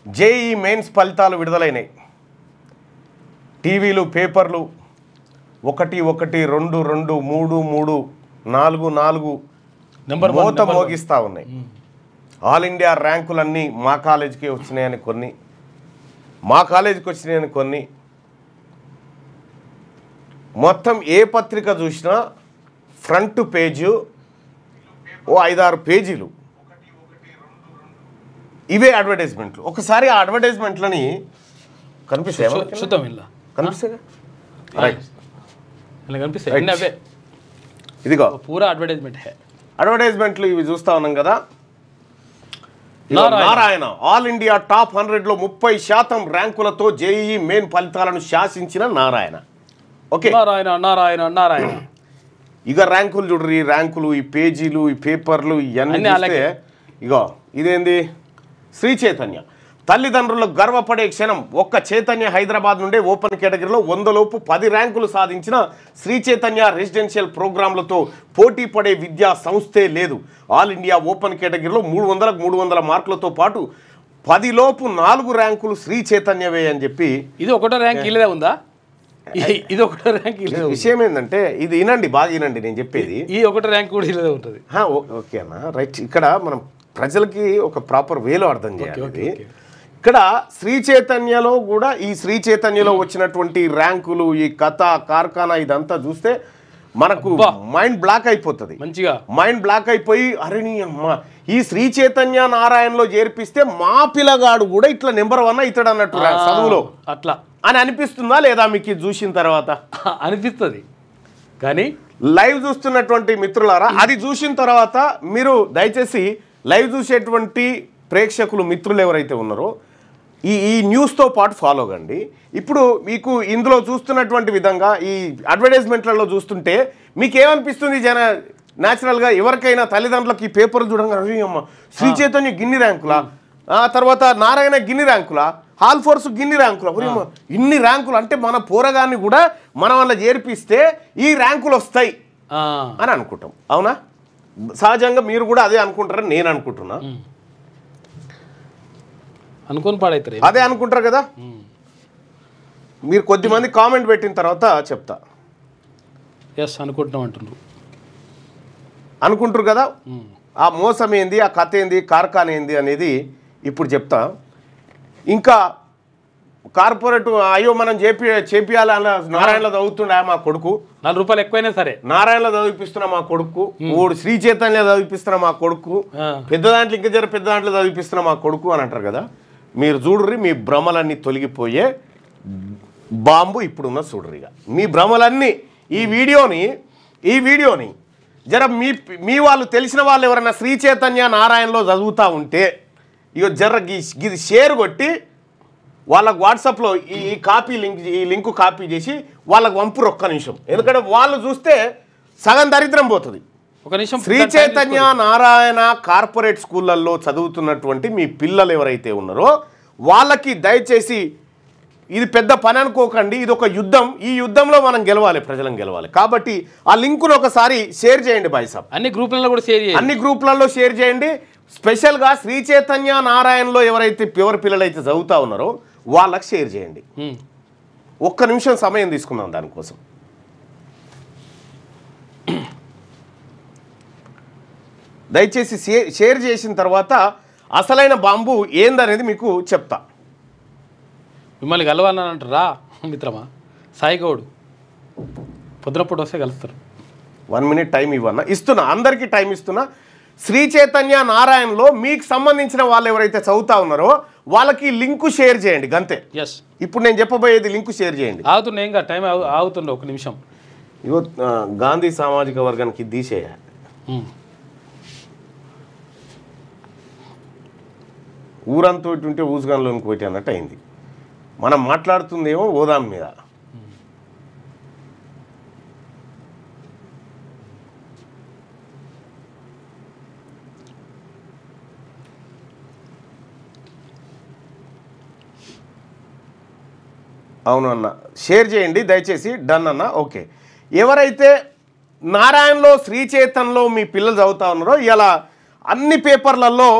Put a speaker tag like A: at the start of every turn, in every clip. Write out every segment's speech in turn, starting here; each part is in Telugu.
A: జేఈ మెయిన్స్ ఫలితాలు విడుదలైనాయి. టీవీలు పేపర్లు 1 1 2 2 3 3 4 4 మోత మోగిస్తూ ఉన్నాయి. ఆల్ ఇండియా ర్యాంకులన్నీ మా కాలేజీకి వచ్చినాయని కొన్ని, మా కాలేజీకి వచ్చినాయని కొన్ని, మొత్తం ఏ పత్రిక చూసినా ఫ్రంట్ పేజు ఓ 5-6 పేజీలు ఇవే అడ్వర్టైజ్మెంట్లు. ఒకసారి ఆ అడ్వర్టైజ్మెంట్లని కనిపిస్తాయి, ఇదిగో
B: పూరా అడ్వర్టైజ్మెంట్.
A: అడ్వర్టైజ్మెంట్లు ఇవి చూస్తా ఉన్నాం కదా. నారాయణ ఆల్ ఇండియా టాప్ 100లో 30% ర్యాంకులతో జేఈఈ మెయిన్ ఫలితాలను శాసించిన నారాయణ. ఓకే,
B: నారాయణ నారాయణ నారాయణ.
A: ఇక ర్యాంకులు చూడరు, ఈ ర్యాంకులు, ఈ పేజీలు, ఈ పేపర్లు ఇవన్నీ చూస్తే ఇగో ఇదేంది, శ్రీ చైతన్య తల్లిదండ్రులకు గర్వపడే క్షణం. ఒక్క చైతన్య హైదరాబాద్ నుండే ఓపెన్ కేటగిరీలో 100లోపు 10 ర్యాంకులు సాధించిన శ్రీ చైతన్య రెసిడెన్షియల్ ప్రోగ్రాంలతో పోటీ పడే విద్యా సంస్థే లేదు. ఆల్ ఇండియా ఓపెన్ కేటగిరీలో 300కు 300 మార్కులతో పాటు 10లోపు 4 ర్యాంకులు శ్రీ చైతన్యవే అని చెప్పి.
B: ఇది ఒకటో ర్యాంక్ ఇల్లే ఉందా? ఇది ఒకటో ర్యాంక్.
A: విషయం ఏంటంటే ఇది వినండి, బాగా వినండి నేను చెప్పేది.
B: ఈ ఒకటో ర్యాంక్ కూడా ఇల్లే ఉంటుంది.
A: ఓకే అన్న, రైట్. ఇక్కడ మనం ప్రజలకి ఒక ప్రాపర్ వేలో అర్థం చేయాలి. ఇక్కడ శ్రీ చైతన్యలో కూడా, ఈ శ్రీ చైతన్యలో వచ్చినటువంటి ర్యాంకులు, ఈ కథ కార్ఖానా ఇదంతా చూస్తే మనకు మైండ్ బ్లాక్ అయిపోతుంది.
B: మంచిగా
A: మైండ్ బ్లాక్ అయిపోయి అరే నీ అమ్మ, ఈ శ్రీ చైతన్య నారాయణలో చేర్పిస్తే మా పిల్లగాడు కూడా ఇట్లా నెంబర్ 1 ఇతడు అన్నట్టు చదువులో
B: అట్లా
A: అని అనిపిస్తుందా లేదా మీకు ఇది చూసిన తర్వాత?
B: అనిపిస్తుంది. కానీ
A: లైవ్ చూస్తున్నటువంటి మిత్రులారా, అది చూసిన తర్వాత మీరు దయచేసి లైవ్ చూసేటువంటి ప్రేక్షకులు మిత్రులు ఎవరైతే ఉన్నారో ఈ న్యూస్తో పాటు ఫాలో కండి. ఇప్పుడు మీకు ఇందులో చూస్తున్నటువంటి విధంగా ఈ అడ్వర్టైజ్మెంట్లలో చూస్తుంటే మీకు ఏమనిపిస్తుంది? న్యాచురల్గా ఎవరికైనా తల్లిదండ్రులకి ఈ పేపర్ చూడంగా అమ్మ శ్రీ చైతన్య గిన్ని ర్యాంకులా, తర్వాత నారాయణ గిన్ని ర్యాంకులా, హాల్ ఫోర్స్ గిన్ని ర్యాంకులా, ఇన్ని ర్యాంకులు అంటే మన పోరగాన్ని కూడా మనం వల్ల చేర్పిస్తే ఈ ర్యాంకులు వస్తాయి అని అనుకుంటాం. అవునా? సహజంగా మీరు కూడా అదే అనుకుంటారని నేను అనుకుంటున్నా.
B: అనుకోని పాడైతారు,
A: అదే అనుకుంటారు కదా. మీరు కొద్దిమంది కామెంట్ పెట్టిన తర్వాత చెప్తా.
B: ఎస్ అనుకుంటున్నాం అంటున్నారు,
A: అనుకుంటారు కదా. ఆ మోసం ఏంది, ఆ కథ ఏంది, కార్ఖానా ఏంది అనేది ఇప్పుడు చెప్తా. ఇంకా కార్పొరేట్ అయ్యో మనం చేపియాలి అన్న నారాయణలో చదువుతుండే మా కొడుకు,
B: 4 రూపాయలు ఎక్కువైనా సరే
A: నారాయణలో చదివిపిస్తున్నా మా కొడుకు, ఓడు శ్రీ చైతన్య చదివిపిస్తున్నా మా కొడుకు, పెద్ద దాంట్లో ఇంకా జర పెద్ద దాంట్లో చదివిపిస్తున్నా మా కొడుకు అని అంటారు కదా. మీరు చూడుర్రి, మీ భ్రమలన్నీ తొలగిపోయే బాంబు ఇప్పుడున్న చూడరిగా. మీ భ్రమలన్నీ ఈ వీడియోని జర మీ వాళ్ళు తెలిసిన వాళ్ళు ఎవరైనా శ్రీ చైతన్య నారాయణలో చదువుతూ ఉంటే ఇక జర ఇది షేర్ కొట్టి వాళ్ళకు వాట్సాప్లో ఈ లింకు కాపీ చేసి వాళ్ళకు పంపురు ఒక్క నిమిషం. ఎందుకంటే వాళ్ళు చూస్తే సగం దరిద్రం పోతుంది.
B: ఒక నిమిషం.
A: శ్రీ చైతన్య నారాయణ కార్పొరేట్ స్కూళ్ళల్లో చదువుతున్నటువంటి మీ పిల్లలు ఎవరైతే ఉన్నారో వాళ్ళకి దయచేసి ఇది పెద్ద పని అనుకోకండి. ఇది ఒక యుద్ధం. ఈ యుద్ధంలో మనం గెలవాలి, ప్రజలను గెలవాలి. కాబట్టి ఆ లింకును ఒకసారి షేర్ చేయండి బాయ్ సాబ్.
B: అన్ని గ్రూపులలో కూడా షేర్ చేయండి,
A: అన్ని గ్రూపులలో షేర్ చేయండి. స్పెషల్గా శ్రీ చైతన్య నారాయణలో ఎవరైతే ప్యూర్ పిల్లలు అయితే చదువుతూ ఉన్నారో వాళ్ళకి షేర్ చేయండి. ఒక్క నిమిషం సమయం తీసుకుందాం దానికోసం. దయచేసి షేర్ చేసిన తర్వాత అసలైన బాంబు ఏందనేది మీకు చెప్తా.
B: మిమ్మల్ని కలవాలంటారా మిత్రమా? సాయి గౌడ్ పొద్దునప్పుడు వస్తే కలుస్తారు.
A: 1 మినిట్ టైం ఇస్తున్నా, అందరికీ టైం ఇస్తున్నా. శ్రీ చైతన్య నారాయణలో మీకు సంబంధించిన వాళ్ళు ఎవరైతే చదువుతా ఉన్నారో వాళ్ళకి లింకు షేర్ చేయండి గంతే.
B: ఎస్,
A: ఇప్పుడు నేను చెప్పబోయేది లింకు షేర్ చేయండి.
B: ఆగుతుండే ఇంకా టైం ఆగుతుండే, ఒక నిమిషం.
A: ఇగో గాంధీ సామాజిక వర్గానికి తీసేయాలి. ఊరంతా ఉంటే ఊసుగాన్లోనికి పోయి అన్నట్టు అయింది. మనం మాట్లాడుతుందేమో ఓదాం మీద. అవును అన్న, షేర్ చేయండి దయచేసి. డన్ అన్న. ఓకే, ఎవరైతే నారాయణలో శ్రీ చైతన్యలో మీ పిల్లలు చదువుతా ఉన్నారో ఇలా అన్ని పేపర్లలో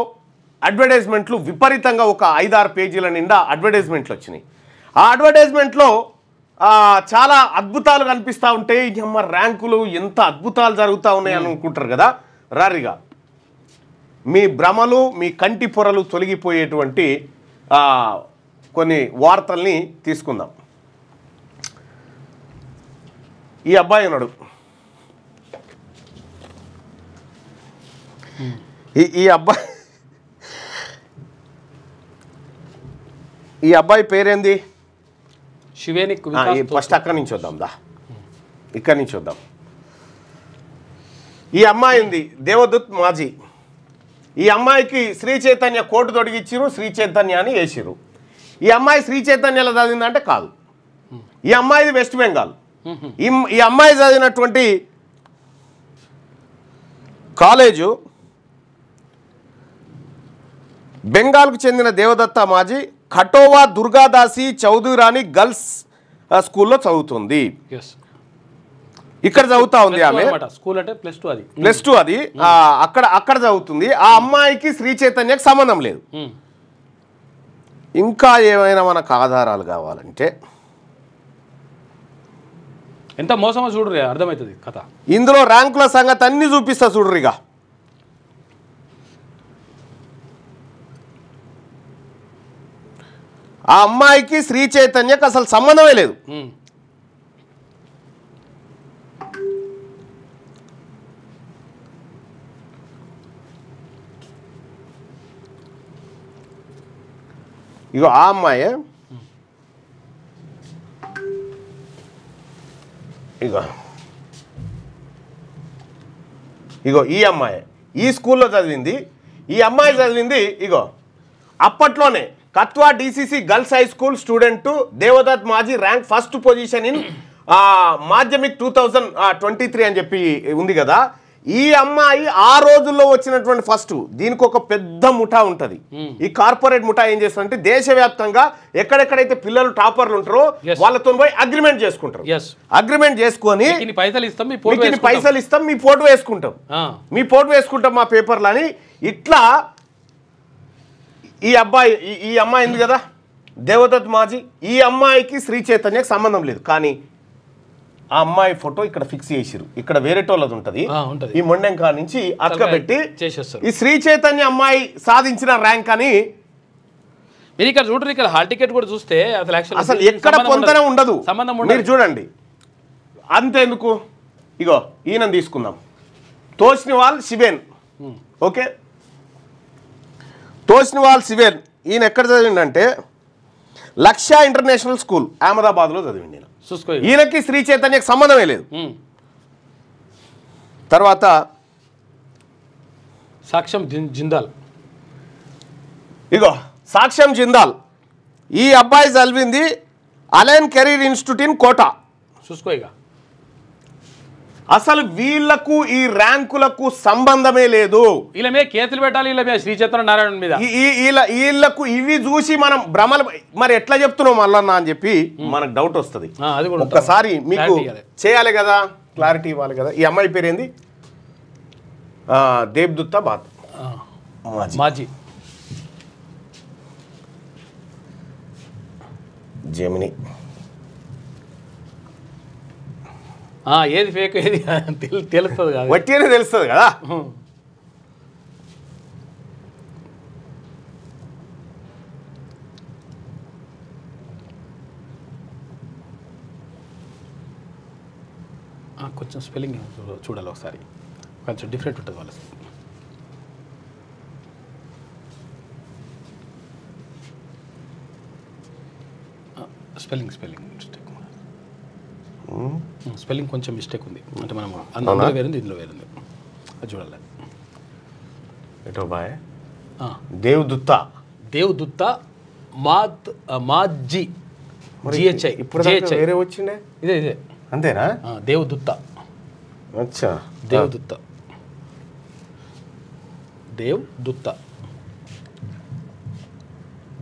A: అడ్వర్టైజ్మెంట్లు విపరీతంగా ఒక 5-6 పేజీల నిండా అడ్వర్టైజ్మెంట్లు వచ్చినాయి. ఆ అడ్వర్టైజ్మెంట్లో చాలా అద్భుతాలు కనిపిస్తూ ఉంటే అమ్మ ర్యాంకులు ఎంత అద్భుతాలు జరుగుతూ ఉన్నాయి అని అనుకుంటారు కదా. రారిగా మీ భ్రమలు మీ కంటి పొరలు తొలగిపోయేటువంటి కొన్ని వార్తల్ని తీసుకుందాం. ఈ అబ్బాయి ఉన్నాడు, ఈ అబ్బాయి పేరేంది?
B: శివేని.
A: ఫస్ట్ అక్కడి నుంచి వద్దాం, ఇక్కడి నుంచి వద్దాం. ఈ అమ్మాయి ఉంది దేవదత్ మాజీ. ఈ అమ్మాయికి శ్రీ చైతన్య కోటు తొడిగిచ్చిరు, శ్రీ చైతన్య అని వేసిరు. ఈ అమ్మాయి శ్రీ చైతన్యలో చదివిందంటే కాదు. ఈ అమ్మాయిది వెస్ట్ బెంగాల్. ఈ అమ్మాయి చదివినటువంటి కాలేజు బెంగాల్కు చెందిన దేవదత్త మాజీ ఖటోవా దుర్గాదాసి చౌదరాని గర్ల్స్ స్కూల్లో చదువుతుంది. ఇక్కడ చదువుతా ఉంది ఆమె.
B: స్కూల్ అంటే
A: +2 అది. అక్కడ చదువుతుంది. ఆ అమ్మాయికి శ్రీ చైతన్యకి సంబంధం లేదు. ఇంకా ఏమైనా మనకు ఆధారాలు కావాలంటే
B: ఎంత మోసమో చూడరు, అర్థమవుతుంది కథ.
A: ఇందులో ర్యాంకుల సంగతి అన్ని చూపిస్తా చూడరిగా. ఆ అమ్మాయికి శ్రీ చైతన్యకి అసలు సంబంధమే లేదు. ఇగో ఆ అమ్మాయి, ఇగో ఈ అమ్మాయి ఈ స్కూల్లో చదివింది. ఈ అమ్మాయి చదివింది ఇగో అప్పట్లోనే Katwa DCC girls high school student దేవదత్ Maji rank first position in Madhyamik 2023 అని చెప్పి ఉంది కదా. ఈ అమ్మాయి ఆ రోజుల్లో వచ్చినటువంటి ఫస్ట్. దీనికి ఒక పెద్ద ముఠా ఉంటుంది. ఈ కార్పొరేట్ ముఠా ఏం చేస్తారంటే దేశవ్యాప్తంగా ఎక్కడెక్కడైతే పిల్లలు టాపర్లు ఉంటారో వాళ్ళతో పోయి అగ్రిమెంట్ చేసుకుంటారు. అగ్రిమెంట్ చేసుకొని
B: పైసలు
A: ఇస్తాం, మీ ఫోటో వేసుకుంటాం మా పేపర్లు అని. ఇట్లా ఈ అమ్మాయి ఉంది కదా దేవదత్ మాజీ, ఈ అమ్మాయికి శ్రీ చైతన్యకి సంబంధం లేదు. కానీ ఆ అమ్మాయి ఫోటో ఇక్కడ ఫిక్స్ చేసిరు. ఇక్కడ వేరేటోళ్ళది ఉంటుంది. ఈ మొండెంకా నుంచి అక్కబెట్టి ఈ శ్రీ చైతన్య అమ్మాయి సాధించిన ర్యాంక్ అని
B: మీరు ఇక్కడ చూడండి. ఇక్కడ హాల్ టికెట్ కూడా చూస్తే
A: అసలు ఎక్కడ పొందనే ఉండదు. మీరు చూడండి. అంతేందుకు ఇగో ఈయన తీసుకుందాం, తోష్నివాల్ శివేన్. ఓకే, తోష్నివాల్ శివేన్. ఈయన ఎక్కడ చదివిండంటే లక్ష్య ఇంటర్నేషనల్ స్కూల్ అహ్మదాబాద్లో చదివిండి. ఈయనకి శ్రీ చైతన్యకి సంబంధమే లేదు. తర్వాత
B: సాక్ష్యం జిందాల్.
A: ఇగో సాక్ష్యం జిందాల్. ఈ అబ్బాయి చదివింది Allen career institute in Kota.
B: చూసుకో. ఇక
A: అసలు వీళ్లకు ఈ ర్యాంకులకు సంబంధమే లేదు.
B: వీళ్ళ మీద కేసులు పెట్టాలి, వీళ్ళ మీద శ్రీ చైతన్య నారాయణ మీద.
A: వీళ్ళకు ఇవి చూసి మనం భ్రమలు మరి ఎట్లా చెప్తున్నాం మళ్ళన్నా అని చెప్పి మనకు డౌట్ వస్తుంది. ఒక్కసారి మీకు చేయాలి కదా, క్లారిటీ ఇవ్వాలి కదా. ఈ అమ్మాయి పేరేంది? దేవదత్త మాజీ. జెమిని.
B: ఏది ఫేక్ ఏది తెలుస్తుంది కదా,
A: వట్టినే తెలుస్తుంది కదా.
B: కొంచెం స్పెల్లింగ్ చూడాలి ఒకసారి, కొంచెం డిఫరెంట్ ఉంటుంది వాళ్ళ స్పెల్లింగ్ మిస్టేక్. స్పెల్లింగ్ కొంచెం మిస్టేక్ ఉంది. అంటే మనం అందులో వేరుంది, ఇందులో వేరుంది, అది చూడాలి.
A: ఎటో బాయ్ దేవదత్త
B: మాజీ జిహెచ్ఐ.
A: ఇప్పుడు వేరే వచ్చిండే.
B: ఇదే
A: అంతేనా?
B: దేవదత్త.
A: అచ్చా,
B: దేవదత్త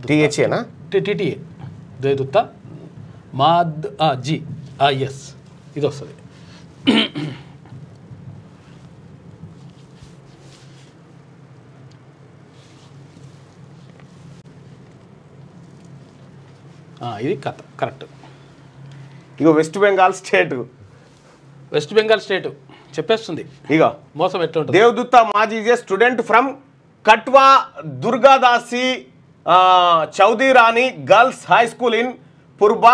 A: టిహెచ్ఏనా?
B: టిటిఏ దేవదత్త జీ. ఎస్, ఇది వస్తుంది. ఇది కథ కరెక్ట్.
A: ఇగో West Bengal state,
B: West Bengal state చెప్పేస్తుంది
A: ఇగో
B: మోసం ఎట్లా ఉంటుంది.
A: దేవదత్త Maji student from Katwa Durgadasi Chowdhury Rani girls high school in Purba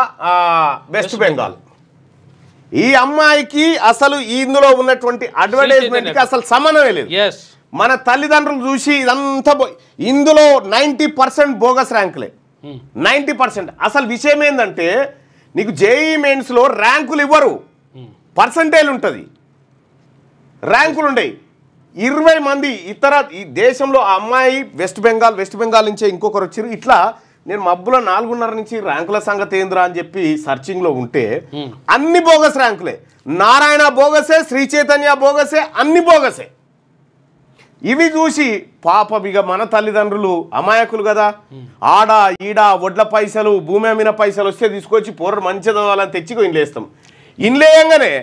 A: West Bengal. ఈ అమ్మాయికి అసలు ఇందులో ఉన్నటువంటి అడ్వర్టైజ్మెంట్ కి అసలు సంబంధమే లేదు. మన తల్లిదండ్రులు చూసి ఇదంతా ఇందులో 90% బోగస్ ర్యాంకులే. 90%. అసలు విషయం ఏంటంటే నీకు జేఈ మెయిన్స్లో ర్యాంకులు ఇవ్వరు, పర్సంటేజ్ ఉంటుంది, ర్యాంకులు ఉండవు. 20 మంది ఇతర ఈ దేశంలో ఆ అమ్మాయి వెస్ట్ బెంగాల్ నుంచే ఇంకొకరు వచ్చారు. ఇట్లా నేను మబ్బులో 4.5 నుంచి ర్యాంకుల సంగతి ఏంద్రా అని చెప్పి సర్చింగ్లో ఉంటే అన్ని బోగస్ ర్యాంకులే. నారాయణ బోగసే, శ్రీ చైతన్య బోగసే, అన్ని బోగసే. ఇవి చూసి పాపం ఇక మన తల్లిదండ్రులు అమాయకులు కదా, ఆడ ఈడ వడ్ల పైసలు భూమి అమ్మిన పైసలు వస్తే తీసుకొచ్చి పోర మంచి చదవాలని తెచ్చి ఇండ్లేస్తాం. ఇండ్లేయంగానే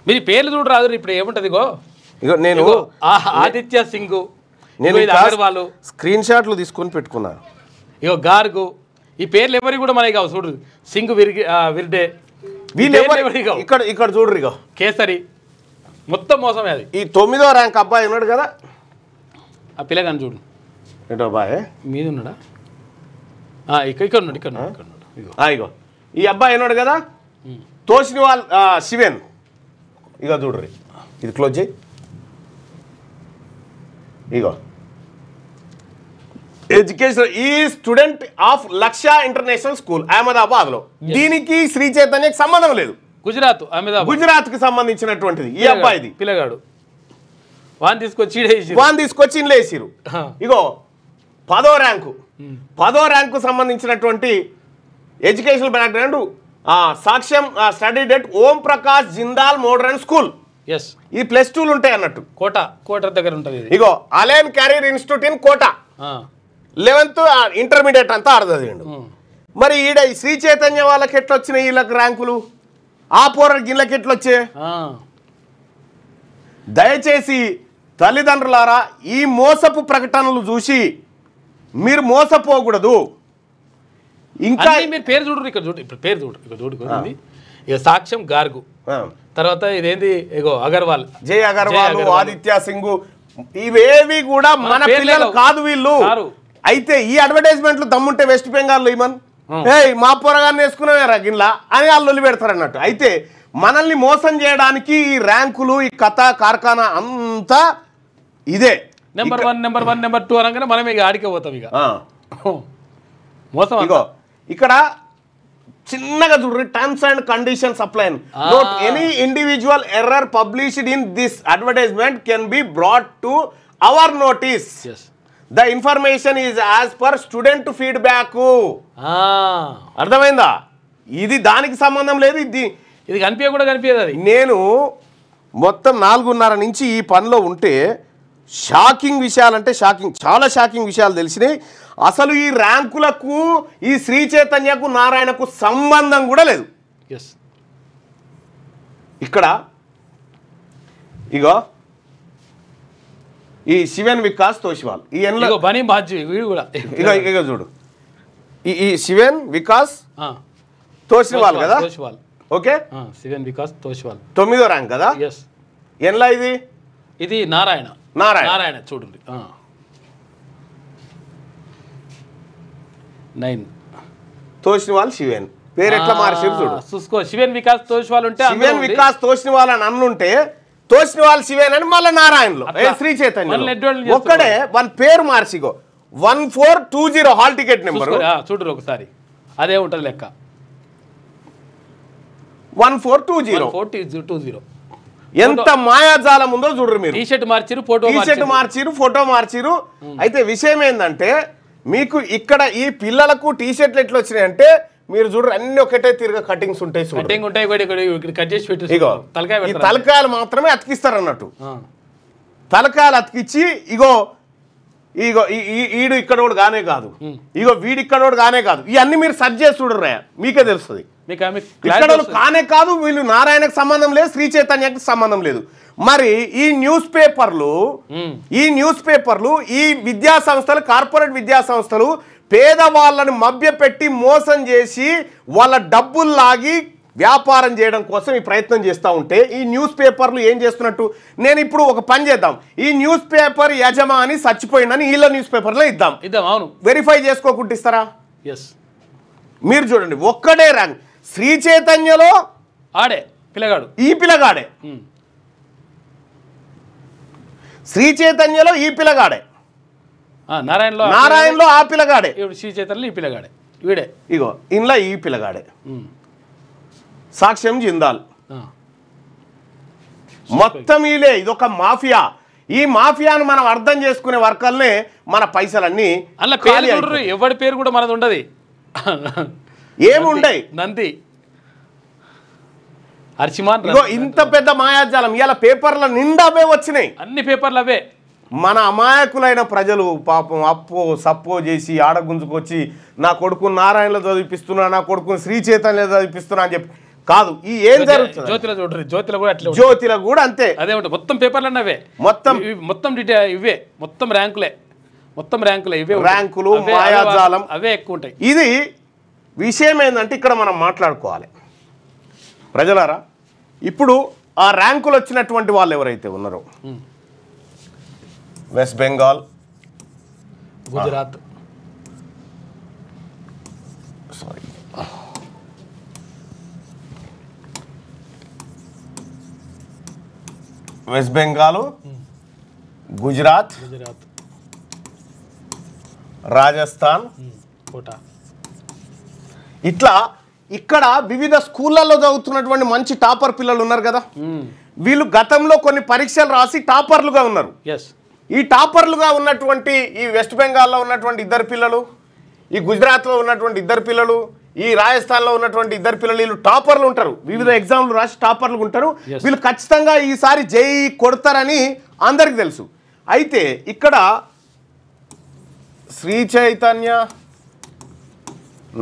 B: మీరు పేర్లు చూడ రాదు. ఇప్పుడు ఏముంటది
A: ఇగో నేను
B: ఆదిత్య సింగ్,
A: నేను
B: అగర్వాల్
A: స్క్రీన్ షాట్లు తీసుకొని పెట్టుకున్నా.
B: ఇగో గార్గు, ఈ పేర్లు ఎవరి కూడా మనకి కావు. చూడు సింగ్ విర్డే,
A: ఇక్కడ చూడరు. ఇగో
B: కేసరి, మొత్తం మోసమే అది.
A: ఈ 9వ ర్యాంక్ అబ్బాయి ఉన్నాడు కదా,
B: ఆ పిల్లగాని చూడు
A: ఏంటో అబ్బాయి
B: మీద ఉన్నాడా, ఇక్కడ ఉన్నాడు.
A: ఇగో ఈ అబ్బాయి ఉన్నాడు కదా, తోసినివాల్ శివన్. ఇగో చూడ్రి, ఇది క్లోజ్ చేయి. ఇగో ఎడ్యుకేషన్ ఈ student of lakh international school అహ్మదాబాద్లో. దీనికి శ్రీ చైతన్యకి సంబంధం లేదు. గుజరాత్ కి సంబంధించినటువంటిది ఈ అబ్బాయిది.
B: పిల్లగాడు వాన్
A: తీసుకొచ్చి ఇండ్లేసిరు. ఇగో 10వ ర్యాంకు సంబంధించినటువంటి ఎడ్యుకేషనల్ బ్యాక్గ్రౌండ్ సాక్ష్యం study date Om Prakash Jindal modern school. ఈ +2 ఉంటాయి అన్నట్టు.
B: కోట దగ్గర ఉంటుంది.
A: ఇగో Allen career institute in Kota. 11th intermediate అంతా అర్థం. మరి ఈడ శ్రీ చైతన్య వాళ్ళకి ఎట్లా వచ్చినాయి వీళ్ళకి ర్యాంకులు, ఆ పోర గిళ్ళకి ఎట్లా వచ్చే? దయచేసి తల్లిదండ్రులారా ఈ మోసపు ప్రకటనలు చూసి మీరు మోసపోకూడదు. ఇంకా
B: మీరు పేరు చూడరు, ఇక్కడ చూడు, ఇప్పుడు పేరు చూడు, ఇక్కడ చూడు. ఇక సాక్ష్యం గార్గు, తర్వాత ఇదేంది ఇగో అగర్వాల్,
A: జై అగర్వాల్, ఆదిత్య సింగ్, ఇవేవి కూడా మన పిల్లలు కాదు వీళ్ళు. అయితే ఈ అడ్వర్టైజ్మెంట్లు దమ్ముంటే వెస్ట్ బెంగాల్లో ఇమన్ మా పొరగాన్ని వేసుకున్నారా గిన్లా అని వాళ్ళు వదిలి పెడతారు అన్నట్టు. అయితే మనల్ని మోసం చేయడానికి ఈ ర్యాంకులు, ఈ కథ కార్ఖానా అంతా ఇదే.
B: నెంబర్ 1, నెంబర్ 1, నెంబర్ 2 అనగానే మనం ఇక ఆడికే పోతాం. ఇక మోసం.
A: ఇగో ఇక్కడ చిన్నగా చూడండి, terms and conditions apply. Note any individual error published in this advertisement can be brought to our notice. The information is as per student feedback. అర్థమైందా? ఇది దానికి సంబంధం లేదు.
B: ఇది కనిపించదు అది.
A: నేను మొత్తం 4:30 నుంచి ఈ పనిలో ఉంటే షాకింగ్ విషయాలంటే చాలా షాకింగ్ విషయాలు తెలిసినాయి. అసలు ఈ ర్యాంకులకు ఈ శ్రీ చైతన్యకు నారాయణకు సంబంధం కూడా లేదు. ఇక్కడ ఇగో ఈ శివన్ వికాస్ తోషివాల్, ఈ ఇగో చూడు, ఈ శివన్ వికాస్ తోషివాల్ కదా. ఓకే,
B: శివన్ వికాస్ తోషివాల్
A: 9వ ర్యాంక్ కదా. ఎన్లా
B: ఇది నారాయణ చూడండి. 9
A: తోషివాల్ శివన్ పేరు ఎట్లా మార్చారు చూడు.
B: చూసుకో, శివన్ వికాస్ తోషివాల్ ఉంటే
A: శివన్ వికాస్ తోషివాల్ అని అన్నుంటే తోషివాల్ శివన్ అని మళ్ళీ నారాయణలో శ్రీ చైతన్య ఒక్కడే వన్ పేరు మార్చిగో 1420 హాల్ టికెట్ నెంబర్
B: చూడరు ఒకసారి, అదే ఉంటుంది లెక్క.
A: 1420 ఎంత మాయాజాలం ఉందో చూడరు మీరు.
B: టీషర్ట్ మార్చిరు,
A: ఫోటో మార్చిరు. అయితే విషయం ఏంటంటే మీకు ఇక్కడ ఈ పిల్లలకు టీషర్ట్లు ఎట్లా వచ్చినాయి అంటే మీరు చూడరు అన్ని ఒకటే తిరిగా కటింగ్స్ ఉంటాయి. ఈ తలకాయలు మాత్రమే అతికిస్తారు అన్నట్టు. తలకాయలు అతికిచ్చి ఇగో ఈడు ఇక్కడ గానే కాదు, ఇగో వీడు ఇక్కడ గానే కాదు, ఇవన్నీ మీరు సర్చ్ చేసి చూడరు, మీకే తెలుస్తుంది. ఇక్కడ కానే కాదు, వీళ్ళు నారాయణకు సంబంధం లేదు, శ్రీ చైతన్యకి సంబంధం లేదు. మరి ఈ న్యూస్ పేపర్లు ఈ విద్యా సంస్థలు, కార్పొరేట్ విద్యా సంస్థలు పేదవాళ్ళని మభ్యపెట్టి మోసం చేసి వాళ్ళ డబ్బులు లాగి వ్యాపారం చేయడం కోసం ఈ ప్రయత్నం చేస్తూ ఉంటే ఈ న్యూస్ పేపర్లు ఏం చేస్తున్నట్టు, నేను ఇప్పుడు ఒక పని చేద్దాం, ఈ న్యూస్ పేపర్ యజమాని చచ్చిపోయిందని వీళ్ళ న్యూస్ పేపర్లో ఇద్దాం.
B: అవును,
A: వెరిఫై చేసుకోకుండా ఇస్తారా?
B: ఎస్.
A: మీరు చూడండి, ఒక్కడే ర్యాంక్. శ్రీ చైతన్యలో
B: ఆడే పిల్లగాడు,
A: ఈ పిల్లగాడే. శ్రీ చైతన్యలో ఈ పిల్లగాడే, నారాయణలో ఆ పిల్లగాడే,
B: శ్రీ చైతన్యలో ఈ పిల్లగాడే, వీడే.
A: ఇగో ఇంట్లో ఈ పిల్లగాడే. సాక్ష్యం జిందాల్ మొత్తం వీలే. ఇదొక మాఫియా. ఈ మాఫియాను మనం అర్థం చేసుకునే వర్కల్నే మన పైసలన్నీ
B: అలా ఎవరి పేరు కూడా మనది ఉండదు,
A: ఏముండయి.
B: నంది అర్చిమాన్
A: ఇంత పెద్ద మాయాజాలం ఇవాళ పేపర్ల నిండా అవే వచ్చినాయి, అన్ని
B: పేపర్లు అవే.
A: మన అమాయకులైన ప్రజలు పాపం అప్పో సప్పో చేసి ఆడగుంజుకొచ్చి నా కొడుకుని నారాయణలో చదివిపిస్తున్నా, నా కొడుకుని శ్రీ చైతన్యలో చదివిపిస్తున్నా అని చెప్పి కాదు. ఈ ఏం జరుగుతుంది
B: జ్యోతిలో చూడరు, జ్యోతిలో కూడా అట్లా,
A: జ్యోతిలో కూడా అంతే.
B: అదే ఉంటుంది, మొత్తం పేపర్లు అవే, మొత్తం ఇవే, మొత్తం ర్యాంకులే ఇవే,
A: ర్యాంకులు మాయాజాలం
B: అవే ఎక్కువ ఉంటాయి.
A: ఇది విషయం ఏంటంటే ఇక్కడ మనం మాట్లాడుకోవాలి ప్రజలారా. ఇప్పుడు ఆ ర్యాంకులు వచ్చినటువంటి వాళ్ళు ఎవరైతే ఉన్నారో, వెస్ట్ బెంగాల్,
B: గుజరాత్,
A: వెస్ట్ బెంగాల్, గుజరాత్, రాజస్థాన్,
B: కోటా,
A: ఇట్లా ఇక్కడ వివిధ స్కూళ్ళల్లో చదువుతున్నటువంటి మంచి టాపర్ పిల్లలు ఉన్నారు కదా, వీళ్ళు గతంలో కొన్ని పరీక్షలు రాసి టాపర్లుగా ఉన్నారు. ఈ టాపర్లుగా ఉన్నటువంటి ఈ వెస్ట్ బెంగాల్లో ఉన్నటువంటి ఇద్దరు పిల్లలు, ఈ గుజరాత్లో ఉన్నటువంటి ఇద్దరు పిల్లలు, ఈ రాజస్థాన్లో ఉన్నటువంటి ఇద్దరు పిల్లలు, వీళ్ళు టాపర్లు ఉంటారు, వివిధ ఎగ్జామ్లు రాసి టాపర్లు ఉంటారు. వీళ్ళు ఖచ్చితంగా ఈసారి జేఈఈ కొడతారని అందరికి తెలుసు. అయితే ఇక్కడ శ్రీ చైతన్య,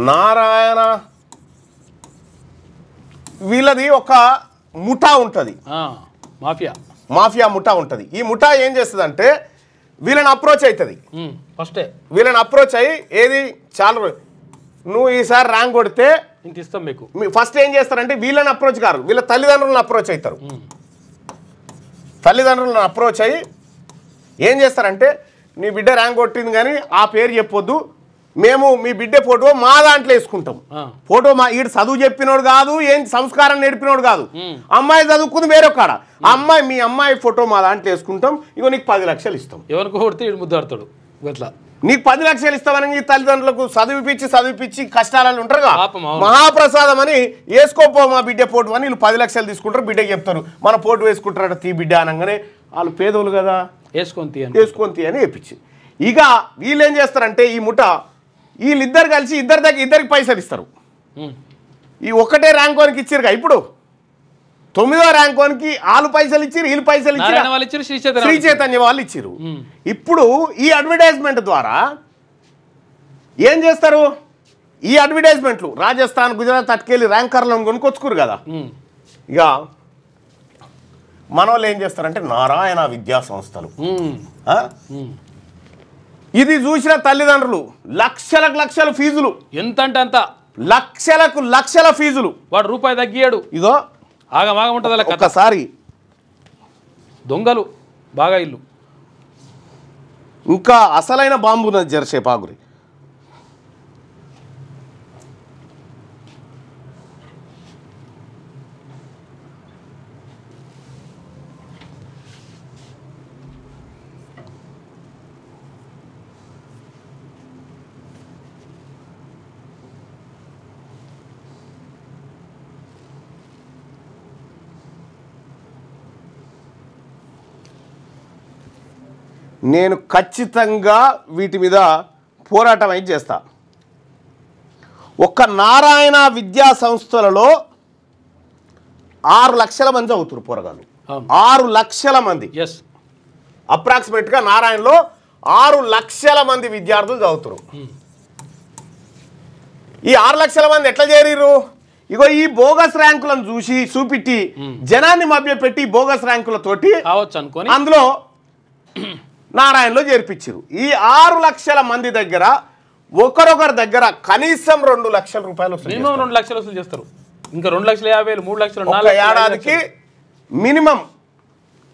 A: నారాయణ, వీళ్ళది ఒక ముఠా ఉంటుంది, మాఫియా ముఠా ఉంటుంది. ఈ ముఠా ఏం చేస్తుంది అంటే వీళ్ళని అప్రోచ్ అవుతుంది. వీళ్ళని అప్రోచ్ అయ్యి ఏది చాలా నువ్వు ఈసారి ర్యాంక్ కొడితే
B: ఇస్తాం మీకు.
A: ఫస్ట్ ఏం చేస్తారంటే వీళ్ళని అప్రోచ్ కారు, వీళ్ళ తల్లిదండ్రులను అప్రోచ్ అవుతారు. తల్లిదండ్రులను అప్రోచ్ అయ్యి ఏం చేస్తారంటే నీ బిడ్డ ర్యాంక్ కొట్టింది కానీ ఆ పేరు చెప్పొద్దు, మేము మీ బిడ్డ ఫోటో మా దాంట్లో వేసుకుంటాం. ఫోటో మా ఈడు చదువు చెప్పినోడు కాదు, ఏం సంస్కారం నేర్పినోడు కాదు, అమ్మాయి చదువుకుంది వేరే కాడ, అమ్మాయి మీ అమ్మాయి ఫోటో మా దాంట్లో వేసుకుంటాం, ఇగో నీకు 10 లక్షలు ఇస్తాం.
B: ఎవరికి కొడితే ఈడు ముద్దాడుతాడు,
A: నీకు 10 లక్షలు ఇస్తామని ఈ తల్లిదండ్రులకు చదివిపించి కష్టాలలో ఉంటారుగా, మహాప్రసాదం అని వేసుకోపో మా బిడ్డ ఫోటో అని వీళ్ళు 10 లక్షలు తీసుకుంటారు. బిడ్డకి చెప్తారు మన ఫోటో వేసుకుంటారట, తీ బిడ్డ అనగానే వాళ్ళు పేదోళ్ళు కదా, వేసుకొని అని చెప్పించి ఇక వీళ్ళు ఏం చేస్తారంటే ఈ ముఠ వీళ్ళిద్దరు కలిసి ఇద్దరికి పైసలు ఇస్తారు. ఈ ఒకటే ర్యాంక్ వానికి ఇచ్చారుగా, ఇప్పుడు 9వ ర్యాంక్ వానికి వాళ్ళు పైసలు ఇచ్చారు, వీళ్ళు పైసలు ఇచ్చారు, శ్రీ చైతన్య వాళ్ళు ఇచ్చారు. ఇప్పుడు ఈ అడ్వర్టైజ్మెంట్ ద్వారా ఏం చేస్తారు, ఈ అడ్వర్టైజ్మెంట్లు రాజస్థాన్, గుజరాత్ అటుకెళ్ళి ర్యాంకర్లను కొనుక్కొచ్చుకోరు కదా. ఇక మన వాళ్ళు ఏం చేస్తారంటే నారాయణ విద్యా సంస్థలు, ఇది చూసిన తల్లిదండ్రులు లక్షల ఫీజులు,
B: ఎంత అంటే అంత,
A: లక్షల ఫీజులు,
B: వాడు రూపాయి తగ్గియాడు.
A: ఇగో
B: ఆగమాగం ఉంటుంది
A: ఒక్కసారి.
B: దొంగలు బాగా ఇల్లు.
A: ఇంకా అసలైన బాంబు ఉన్నది జరసేపాగురి. నేను ఖచ్చితంగా వీటి మీద పోరాటం అయితే చేస్తా. ఒక్క నారాయణ విద్యా సంస్థలలో 6 లక్షల మంది చదువుతారు పోరగాళ్ళు, 6 లక్షల మంది. అప్రాక్సిమేట్గా నారాయణలో 6 లక్షల మంది విద్యార్థులు చదువుతారు. ఈ 6 లక్షల మంది ఎట్లా చేరిరు? ఇగో ఈ బోగస్ ర్యాంకులను చూపెట్టి జనాన్ని మభ్యపెట్టి బోగస్ ర్యాంకులతోటి అందులో నారాయణలో చేర్పించారు. ఈ 6 లక్షల మంది దగ్గర ఒకరొకరి దగ్గర కనీసం 2 లక్షల రూపాయలు వసూలు
B: మినిమం 2 లక్షలు వసూలు చేస్తారు. ఇంకా 2,50,000, 3 లక్షలు, 4
A: ఒక ఏడాదికి మినిమం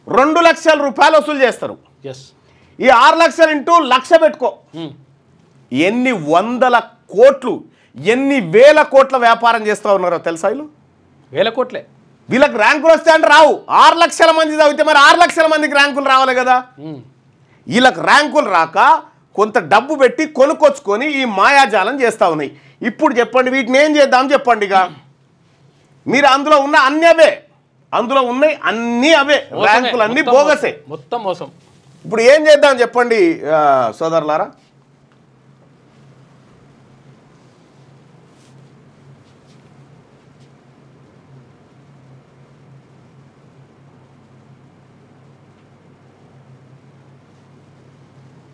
A: 2 లక్షల రూపాయలు వసూలు చేస్తారు. ఈ 6 లక్షలు ఇంటూ 1,00,000 పెట్టుకో, ఎన్ని వందల కోట్లు, ఎన్ని వేల కోట్ల వ్యాపారం చేస్తూ ఉన్నారో తెలుసా? వీళ్ళు
B: వేల కోట్లే.
A: వీళ్ళకి ర్యాంకులు వస్తే అంటే రావు. 6 లక్షల మంది చదివితే మరి 6 లక్షల మందికి ర్యాంకులు రావాలి కదా. వీళ్ళకి ర్యాంకులు రాక కొంత డబ్బు పెట్టి కొనుక్కొచ్చుకొని ఈ మాయాజాలం చేస్తూ ఉన్నాయి. ఇప్పుడు చెప్పండి, వీటిని ఏం చేద్దాం చెప్పండి. ఇక మీరు అందులో ఉన్న అన్ని అవే, అందులో ఉన్నాయి అన్నీ అవే, ర్యాంకులు అన్నీ బోగసే,
B: మొత్తం మోసం.
A: ఇప్పుడు ఏం చేద్దాం చెప్పండి సోదరులారా?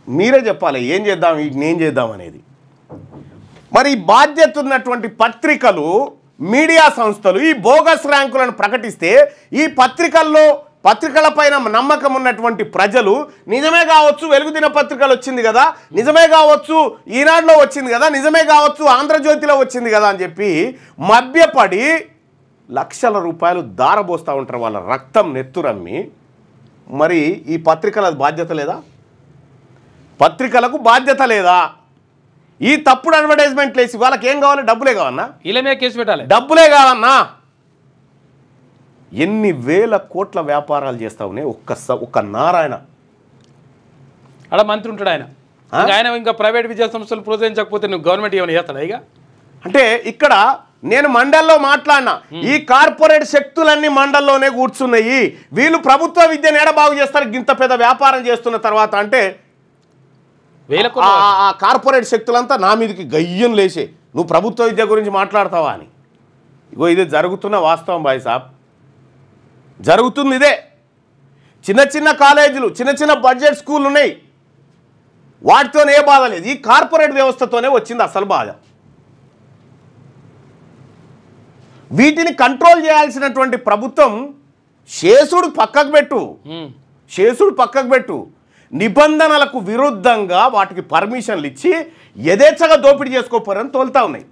A: మీరే చెప్పాలి ఏం చేద్దాం, వీటిని ఏం చేద్దాం అనేది. మరి బాధ్యత ఉన్నటువంటి పత్రికలు, మీడియా సంస్థలు ఈ బోగస్ ర్యాంకులను ప్రకటిస్తే ఈ పత్రికల పైన నమ్మకం ఉన్నటువంటి ప్రజలు నిజమే కావచ్చు, వెలుగు దినపత్రికలు వచ్చింది కదా, నిజమే కావచ్చు, ఈనాడులో వచ్చింది కదా, నిజమే కావచ్చు, ఆంధ్రజ్యోతిలో వచ్చింది కదా అని చెప్పి మభ్యపడి లక్షల రూపాయలు దారబోస్తూ ఉంటారు, వాళ్ళ రక్తం నెత్తురమ్మి. మరి ఈ పత్రికల బాధ్యత లేదా? పత్రికలకు బాధ్యత లేదా? ఈ తప్పుడు అడ్వర్టైజ్మెంట్లు వేసి వాళ్ళకి ఏం కావాలి? డబ్బులే కావన్నా,
B: ఇలామే కేసు పెట్టాలి,
A: డబ్బులే కావన్నా. ఎన్ని వేల కోట్ల వ్యాపారాలు చేస్తా ఉన్నాయి ఒక్క నారాయణ
B: అక్కడ మంత్రి ఉంటాడు. ఆయన ఇంకా ప్రైవేట్ విద్యా సంస్థలు ప్రోత్సహించకపోతే నువ్వు గవర్నమెంట్ ఏమైనా చేస్తాడా? ఇక
A: అంటే ఇక్కడ నేను మండల్లో మాట్లాడినా, ఈ కార్పొరేట్ శక్తులన్నీ మండల్లోనే కూర్చున్నాయి. వీళ్ళు ప్రభుత్వ విద్యను ఏడ బాగు చేస్తారు ఇంత పెద్ద వ్యాపారం చేస్తున్న తర్వాత అంటే ఆ కార్పొరేట్ శక్తులంతా నా మీదకి గయ్యం లేచే, నువ్వు ప్రభుత్వ విద్య గురించి మాట్లాడతావా అని. ఇగో ఇది జరుగుతున్న వాస్తవం బాయ్ సాబ్, జరుగుతుంది ఇదే. చిన్న చిన్న కాలేజీలు, చిన్న చిన్న బడ్జెట్ స్కూళ్ళు ఉన్నాయి, వాటితోనే ఏ బాధ లేదు. ఈ కార్పొరేట్ వ్యవస్థతోనే వచ్చింది అసలు బాధ. వీటిని కంట్రోల్ చేయాల్సినటువంటి ప్రభుత్వం శేషుడు పక్కకు పెట్టు, నిబంధనలకు విరుద్ధంగా వాటికి పర్మిషన్లు ఇచ్చి యథేచ్ఛగా దోపిడీ చేసుకోపోరని తోలుతా ఉన్నాయి.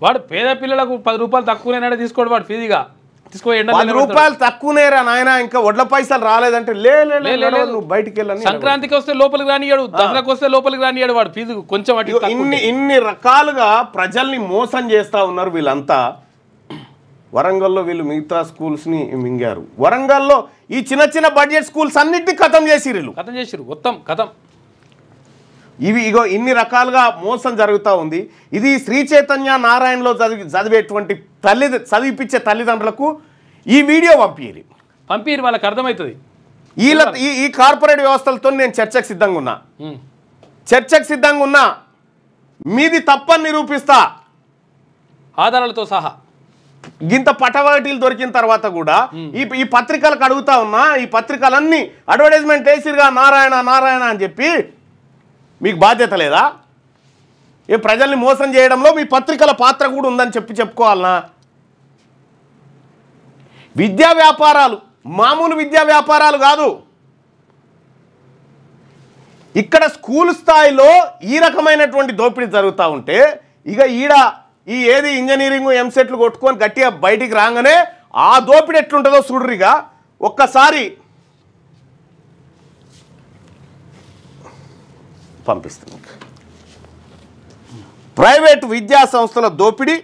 B: వాడు పేద పిల్లలకు 10 రూపాయలు తక్కువనే తీసుకోడు, వాడు ఫీజుగా తీసుకో.
A: 10 రూపాయలు తక్కువనేరా నాయన, ఇంకా వడ్ల పైసలు రాలేదంటే నువ్వు బయటికి వెళ్ళని.
B: సంక్రాంతికి వస్తే లోపలికి రానియాడు, దసరాకి వస్తే లోపలికి రానియాడు, వాడు ఫీజు కొంచెం
A: ఇన్ని రకాలుగా ప్రజల్ని మోసం చేస్తూ ఉన్నారు వీళ్ళంతా. వరంగల్లో వీళ్ళు మిగతా స్కూల్స్ని మింగారు. వరంగల్లో ఈ చిన్న చిన్న బడ్జెట్ స్కూల్స్ అన్నిటినీ ఖతం చేసిరు
B: మొత్తం ఖతం.
A: ఇగో ఇన్ని రకాలుగా మోసం జరుగుతూ ఉంది. ఇది శ్రీ చైతన్య నారాయణలో చదివేటువంటి చదివిపించే తల్లిదండ్రులకు ఈ వీడియో పంపిరు,
B: వాళ్ళకి అర్థమవుతుంది.
A: ఈ కార్పొరేట్ వ్యవస్థలతో నేను చర్చకు సిద్ధంగా ఉన్నా, మీది తప్పని నిరూపిస్తా
B: ఆధారాలతో సహా.
A: గింత పటవాటీలు దొరికిన తర్వాత కూడా ఈ పత్రికలకు అడుగుతా ఉన్నా, ఈ పత్రికలన్నీ అడ్వర్టైజ్మెంట్ వేసిరుగా నారాయణ అని చెప్పి మీకు బాధ్యత లేదా? ఈ ప్రజల్ని మోసం చేయడంలో మీ పత్రికల పాత్ర కూడా ఉందని చెప్పుకోవాలనా? విద్యా వ్యాపారాలు మామూలు విద్యా వ్యాపారాలు కాదు. ఇక్కడ స్కూల్ స్థాయిలో ఈ రకమైనటువంటి దోపిడీ జరుగుతూ ఉంటే ఇక ఈ ఏది ఇంజనీరింగ్ ఎంసెట్లు కొట్టుకొని గట్టిగా బయటికి రాగానే ఆ దోపిడీ ఎట్లుంటుందో చూడరిగా ఒక్కసారి పంపిస్తుంది. ప్రైవేటు విద్యా సంస్థల దోపిడీ,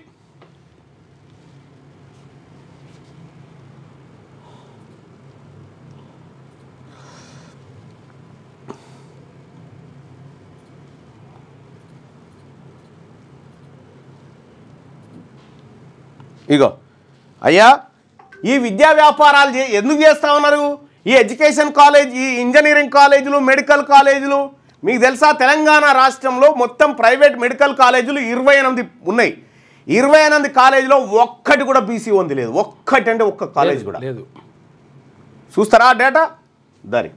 A: ఇగో అయ్యా ఈ విద్యా వ్యాపారాలు ఎందుకు చేస్తూ ఉన్నారు? ఈ ఎడ్యుకేషన్ కాలేజ్, ఈ ఇంజనీరింగ్ కాలేజీలు, మెడికల్ కాలేజీలు, మీకు తెలుసా తెలంగాణ రాష్ట్రంలో మొత్తం ప్రైవేట్ మెడికల్ కాలేజీలు 28 ఉన్నాయి. 28 కాలేజీలో ఒక్కటి కూడా బీసీ ఉంది లేదు. ఒక్కటి అంటే ఒక్క కాలేజ్ కూడా లేదు. చూస్తారా డేటా? దారి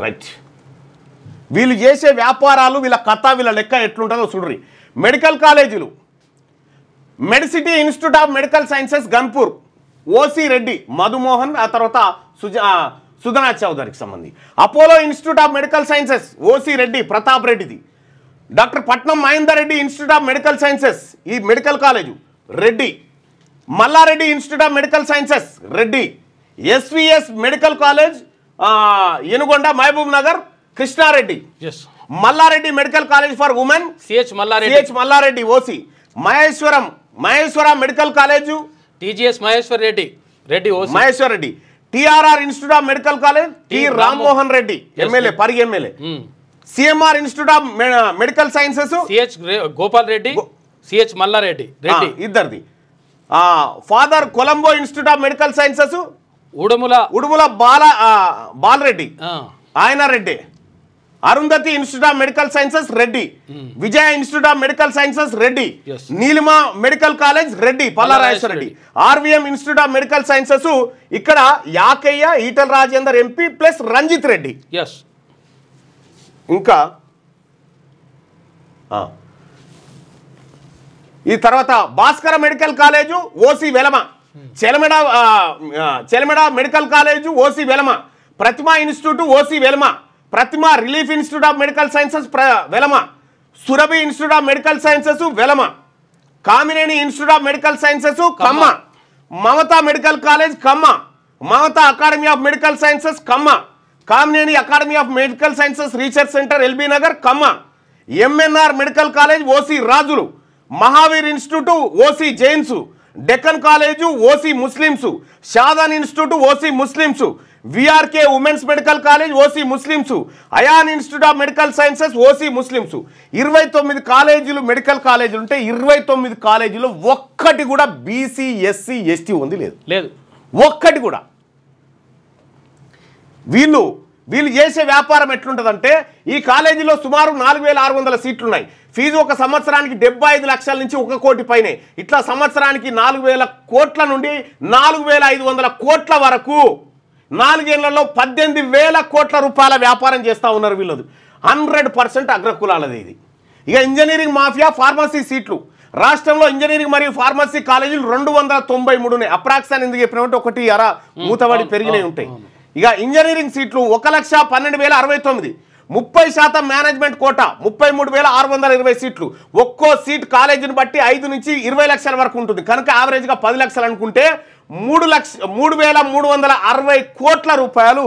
A: రైట్. వీళ్ళు చేసే వ్యాపారాలు, వీళ్ళ కథ, వీళ్ళ లెక్క ఎట్లుంటుందో చూడ్రి. మెడికల్ కాలేజీలు MediCiti institute of medical sciences Ghanpur OC Reddy Madhumohan, ఆ తర్వాత సుధనా చౌదరికి సంబంధించి. Apollo institute of medical sciences OC Reddy Pratap రెడ్డిది. Doctor Patnam Mahender Reddy institute of medical sciences ఈ medical college Reddy. Mallareddy institute of medical sciences Reddy. SVS medical college Enugonda Mahabub Nagar Krishnareddy. Mallareddy medical college for women
B: CH
A: Mallareddy OC. Maheshwara medical college
B: TGS Maheshwar
A: Reddy. TRR institute of medical college T Rammohan Reddy MLA Parigi MLA. CMR institute of medical sciences
B: CH Gopal Reddy CH Mallareddy
A: ఇద్దరిది. Father Colombo institute of medical sciences Udumula Balareddy ఆయన Reddy. Arundhati institute of medical sciences Reddy. Vijaya institute of medical sciences Reddy. Neelima medical college Reddy Pallarajeshwara Reddy. RVM institute of medical sciences ఇక్కడ యాకయ్య ఈటల రాజేందర్ ఎంపీ ప్లస్ రంజిత్ రెడ్డి. ఇంకా ఈ తర్వాత Bhaskara medical college OC Velama. చెలమెడ medical college OC Velama. Pratima institute OC Velama. Pratima relief institute of medical sciences Velama. Surabhi institute of medical sciences Velama. Kamineni institute of medical sciences Kamma. Mamata medical college Kamma. Mamata academy of medical sciences Kamma. Kamineni academy of medical sciences research centre LB Nagar Kamma. MNR medical college OC Rajulu. Mahaveer institute OC Jains. Deccan college OC Muslims. Shadan institute OC Muslims. VRK women's medical college OC Muslims. Ayaan institute of medical sciences OC Muslims. 29 కాలేజీలు మెడికల్ కాలేజీలు ఉంటే 29 కాలేజీలో ఒక్కటి కూడా బీసీ ఎస్సీ ఎస్టీ ఉంది లేదు ఒక్కటి కూడా. వీళ్ళు చేసే వ్యాపారం ఎట్లుంటుందంటే ఈ కాలేజీలో సుమారు 4600 సీట్లు ఉన్నాయి. ఫీజు ఒక సంవత్సరానికి 75 లక్షల నుంచి 1 కోటి పైనే. ఇట్లా సంవత్సరానికి 4000 కోట్ల నుండి 4500 కోట్ల వరకు 4 ఏళ్లలో 18,000 కోట్ల రూపాయల వ్యాపారం చేస్తూ ఉన్నారు వీళ్ళది. 100% అగ్రకులాలది ఇది. ఇక ఇంజనీరింగ్ మాఫియా ఫార్మసీ సీట్లు రాష్ట్రంలో ఇంజనీరింగ్ మరియు ఫార్మసీ కాలేజీలు 293 ఉన్నాయి. అప్రాక్సాన్ ఎందుకు చెప్పినామంటే ఒకటి మూతబడి పెరిగినవి ఉంటాయి. ఇక ఇంజనీరింగ్ సీట్లు 1,12,069. 30% మేనేజ్మెంట్ కోటా 33,620 సీట్లు. ఒక్కో సీట్ కాలేజీని బట్టి 5 నుంచి 20 లక్షల వరకు ఉంటుంది. కనుక యావరేజ్గా 10 లక్షలు అనుకుంటే 3,360 కోట్ల రూపాయలు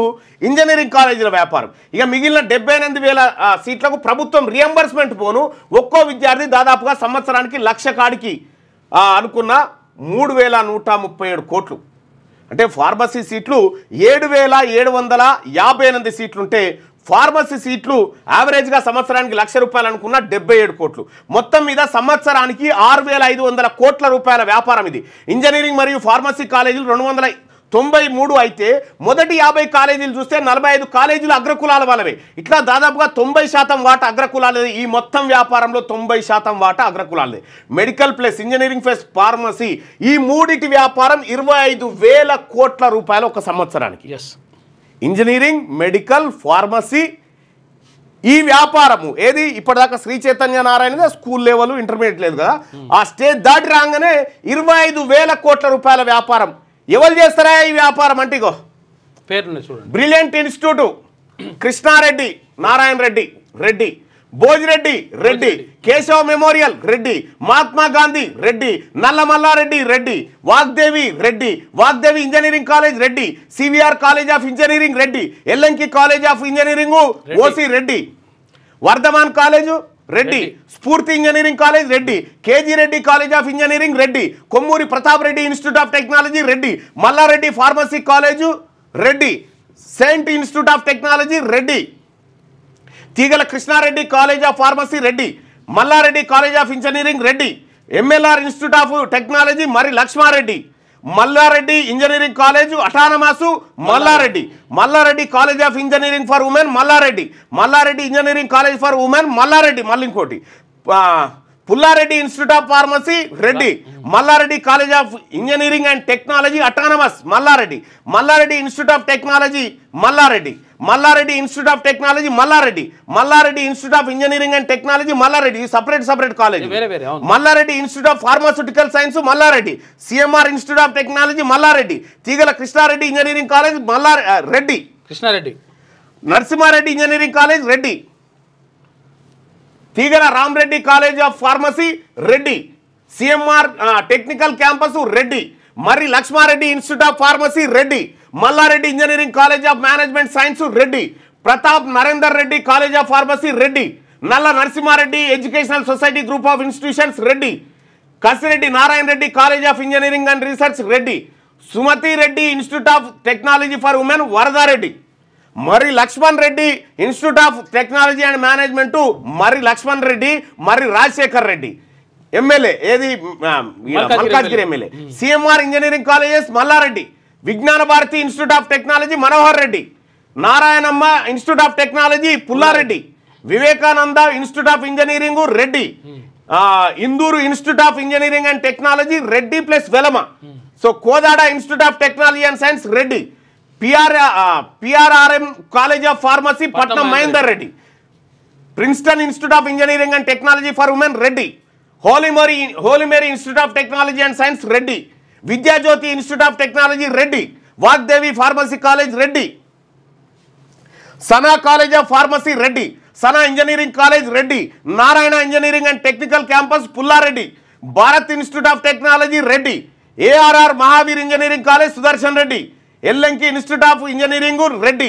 A: ఇంజనీరింగ్ కాలేజీల వ్యాపారం. ఇక మిగిలిన 78,000 సీట్లకు ప్రభుత్వం రియంబర్స్మెంట్ పోను ఒక్కో విద్యార్థి దాదాపుగా సంవత్సరానికి 1,00,000 కాడికి అనుకున్న 3,137 కోట్లు. అంటే ఫార్మసీ సీట్లు 7,758 సీట్లుంటే ఫార్మసీ సీట్లు యావరేజ్గా సంవత్సరానికి 1,00,000 రూపాయలు అనుకున్న 77 కోట్లు. మొత్తం మీద సంవత్సరానికి 6,500 కోట్ల రూపాయల వ్యాపారం ఇది. ఇంజనీరింగ్ మరియు ఫార్మసీ కాలేజీలు 293 అయితే మొదటి 50 కాలేజీలు చూస్తే 45 కాలేజీలు అగ్రకులాల వాళ్ళవే. ఇట్లా దాదాపుగా 90% వాటా అగ్రకులాలది. ఈ మొత్తం వ్యాపారంలో 90% వాటా అగ్రకులాలదే. Medical plus engineering plus pharmacy ఈ మూడిటి వ్యాపారం 25,000 కోట్ల రూపాయలు ఒక సంవత్సరానికి. ఇంజనీరింగ్ మెడికల్ ఫార్మసీ ఈ వ్యాపారము ఏది ఇప్పటిదాకా Sri Chaitanya Narayana school level intermediate లేదు కదా, ఆ స్టేజ్ దాటి రాగానే 25,000 కోట్ల రూపాయల వ్యాపారం. ఎవరు చేస్తారా ఈ వ్యాపారం అంటే ఇగో
B: పేరు చూడండి.
A: Brilliant institute Krishnareddy Narayana Reddy Bhojireddy Reddy, Keshava memorial Reddy, Mahatma Gandhi Reddy, Nallamallareddy Reddy, Vagdevi engineering college Reddy, CVR college of engineering Reddy, Ellanki college of engineering OC Reddy, Vardhaman college Reddy, Spoorthi engineering college Reddy, KG Reddy college of engineering Reddy, Kommuri Pratap Reddy institute of technology Reddy, Mallareddy pharmacy college Reddy, saint institute of technology Reddy, Teegala Krishnareddy college of pharmacy Reddy, Mallareddy college of engineering Reddy, MLR institute of technology Marri Laxmareddy, Mallareddy engineering college autonomous Mallareddy college of engineering for women Mallareddy engineering college for women Mallareddy, మళ్ళీ ఇంకోటి Pullareddy institute of pharmacy Reddy, Mallareddy college of engineering and technology autonomous Mallareddy, Mallareddy institute of technology Mallareddy, Mallareddy institute of technology Mallareddy, Mallareddy institute of engineering and technology Mallareddy, separate college, Mallareddy institute of pharmaceutical science Mallareddy, CMR institute of technology Mallareddy, Teegala Krishnareddy engineering college Reddy,
B: Krishnareddy,
A: Narasimhareddy engineering college Reddy, Teegala Ramareddy college of pharmacy Reddy, CMR technical campus Reddy, Marri Laxmareddy institute of pharmacy Reddy, Mallareddy engineering college of management science Reddy, Pratap Narender Reddy college of pharmacy Reddy, Nalla Narasimhareddy educational society group of institutions Reddy, Kasireddy Narayana Reddy college of engineering and research Reddy, Sumathi Reddy institute of technology for women Varadareddy, Marri Laxman Reddy institute of technology and management Marri Laxman Reddy, Marri Rajashekar Reddy MLA, ఏది Malkajgiri MLA, CMR engineering colleges Mallareddy, Vignana Bharathi institute of technology Manohar Reddy, Narayanamma institute of technology Pullareddy, Vivekananda institute of engineering Reddy, Induru institute of engineering and technology Reddy plus Velama, so Kodada institute of technology and science Reddy, PRRM college of pharmacy Patnam Mahender Reddy, Princeton institute of engineering and technology for women Reddy, holy Mary institute of technology and science Reddy, Vidyajyothi institute of technology Reddy, Vagdevi pharmacy college Reddy, Sana college of pharmacy Reddy, Sana engineering college Reddy, Narayana engineering and technical campus Pulla Reddy, Bharat institute of technology Reddy, ARR Mahavir engineering college Sudarshan Reddy, Yellanki institute of engineering Reddy,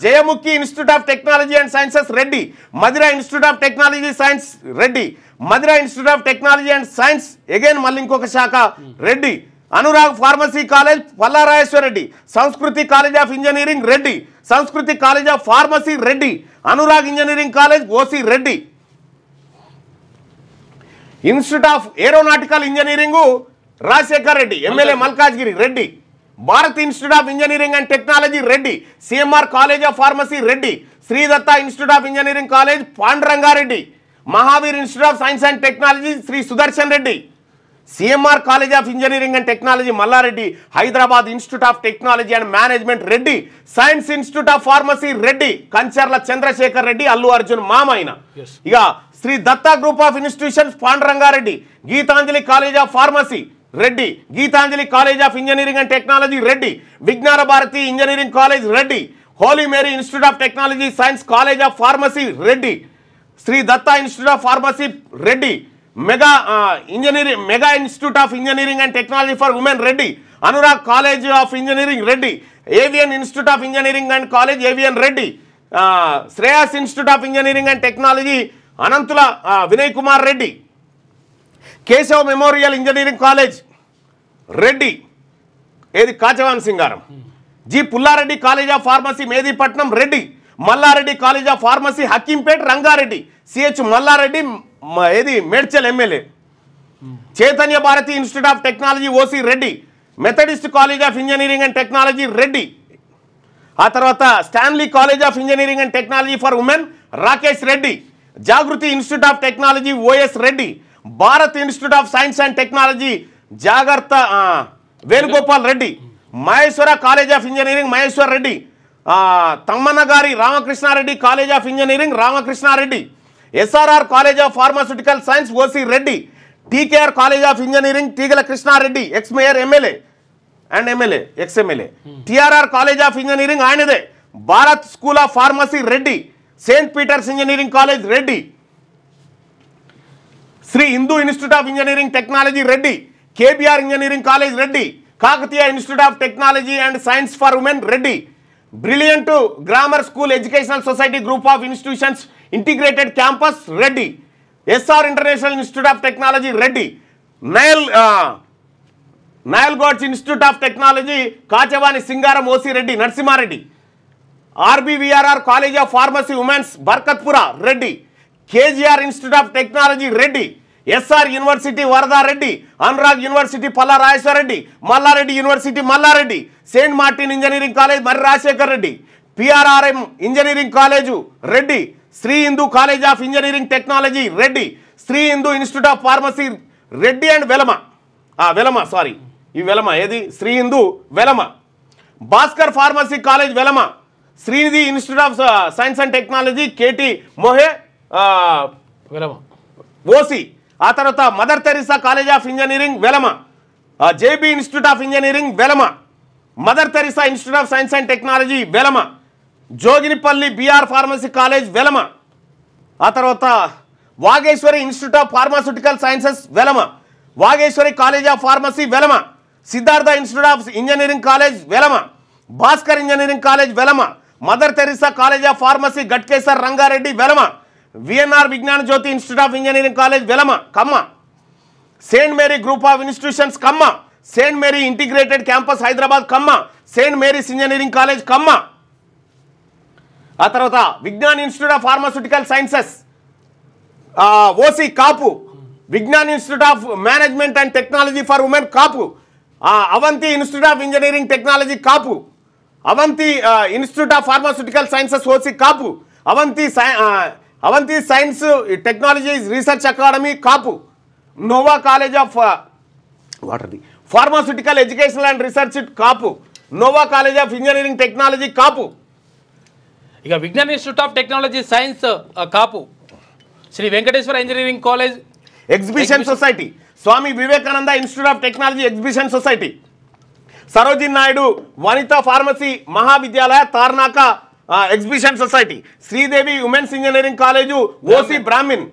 A: Jayamukhi institute of technology and sciences Reddy, Madhira institute of technology science Reddy, Madhira institute of technology and science again మళ్ళీ ఇంకొక శాఖ Reddy, Anurag pharmacy college Pallarajeshwara Reddy, Sanskriti college of engineering Reddy, Sanskriti college of pharmacy Reddy, Anurag engineering college OC Reddy, institute of aeronautical engineering Rajashekar Reddy MLA Malkajgiri Reddy, Bharat institute of engineering and technology Reddy, CMR college of pharmacy Reddy, Sridatta institute of engineering college Pandurangareddy, Mahaveer institute of science and technology Shri Sudarshan Reddy, CMR college of engineering and technology Mallareddy, Hyderabad institute of technology and management Reddy, science institute of pharmacy Reddy, Kancharla Chandrashekar Reddy Allu Arjun మామైన, ఇక Shri Datta group of institutions Pandurangareddy, Gitanjali college of pharmacy Reddy, Gitanjali college of engineering and technology Reddy, Vignana Bharathi engineering college Reddy, holy Mary institute of technology science college of pharmacy Reddy, Shri Datta institute of pharmacy Reddy, mega institute of engineering and technology for women Reddy, Anurag college of engineering Reddy, avian institute of engineering and college avian Reddy, Shreyas institute of engineering and technology Anantula Vinay Kumar Reddy, Keshav memorial engineering college Reddy ఏది Kachavani Singaram, G Pullareddy college of pharmacy Medipatnam Reddy, Mallareddy college of pharmacy Hakimpet Rangareddy, CH Mallareddy ఏది Medchal MLA, Chaitanya Bharathi institute of technology OC Reddy, Methodist college of engineering and technology Reddy, ఆ తర్వాత Stanley college of engineering and technology for women Rakesh Reddy, Jagruti institute of technology OS Reddy, Bharat institute of science and technology జాగ్రత్త Venugopal Reddy, Maheshwara college of engineering Maheshwar Reddy, Tammannagari Ramakrishnareddy college of engineering Ramakrishnareddy, SRR college of pharmaceutical science OC Reddy, TKR college of engineering Teegala Krishnareddy ex mayor MLA ex MLA, TRR college of engineering ఆయనదే, Bharat school of pharmacy Reddy, saint Peter's engineering college Reddy, Shri Hindu institute of engineering technology Reddy, KBR engineering college Reddy, Kakatiya institute of technology and science for women Reddy, brilliant grammar school educational society group of institutions integrated campus Reddy, SR international institute of technology Reddy, నయల్ Gouds institute of technology Kachavani Singaram OC Reddy Narasimhareddy, RBVRR college of pharmacy women's Barkatpura Reddy, KGR institute of technology Reddy, SR university Varadareddy, Anurag university Pallarajeshwara Reddy, Mallareddy university Mallareddy, saint Martin engineering college Marri Rajashekar Reddy, PRRM engineering college Reddy, Shri Hindu college of engineering technology Reddy, Shri Hindu institute of pharmacy Reddy and Velama sorry ఈ వెలమ ఏది Shri Hindu Velama, Bhaskar pharmacy college Velama, Srinidhi institute of science and technology KT మోహే ఓసి, ఆ తర్వాత mother Teresa college of engineering Velama, JB institute of engineering Velama, mother Teresa institute of science and technology Velama, Joginipalli BR pharmacy college Velama, ఆ తర్వాత Vageshwari institute of pharmaceutical sciences Velama, Vageshwari college of pharmacy Velama, Siddhartha institute of engineering college Velama, Bhaskar engineering college Velama, mother Teresa college of pharmacy Ghatkesar Rangareddy Velama, VNR Vignana Jyothi institute of engineering college Velama Kamma, saint Mary group of institutions Kamma, saint Mary integrated campus Hyderabad Kamma, saint Mary's engineering college Kamma, ఆ తర్వాత Vignan institute of pharmaceutical sciences OC Kapu, Vignan institute of management and technology for women Kapu, Avanthi institute of engineering technology Kapu, Avanthi institute of pharmaceutical sciences OC Kapu, Avanthi science technology research academy Kapu, Nova college of pharmaceutical educational and research Kapu, Nova college of engineering technology Kapu,
B: ఇక Vignan institute of technology science Kapu, Shri Venkateshwara engineering college
A: exhibition society, Swami Vivekananda institute of technology exhibition society, Sarojini Naidu Vanitha pharmacy మహావిద్యాలయ Tarnaka exhibition society, Shridevi women's engineering college OC Brahmin,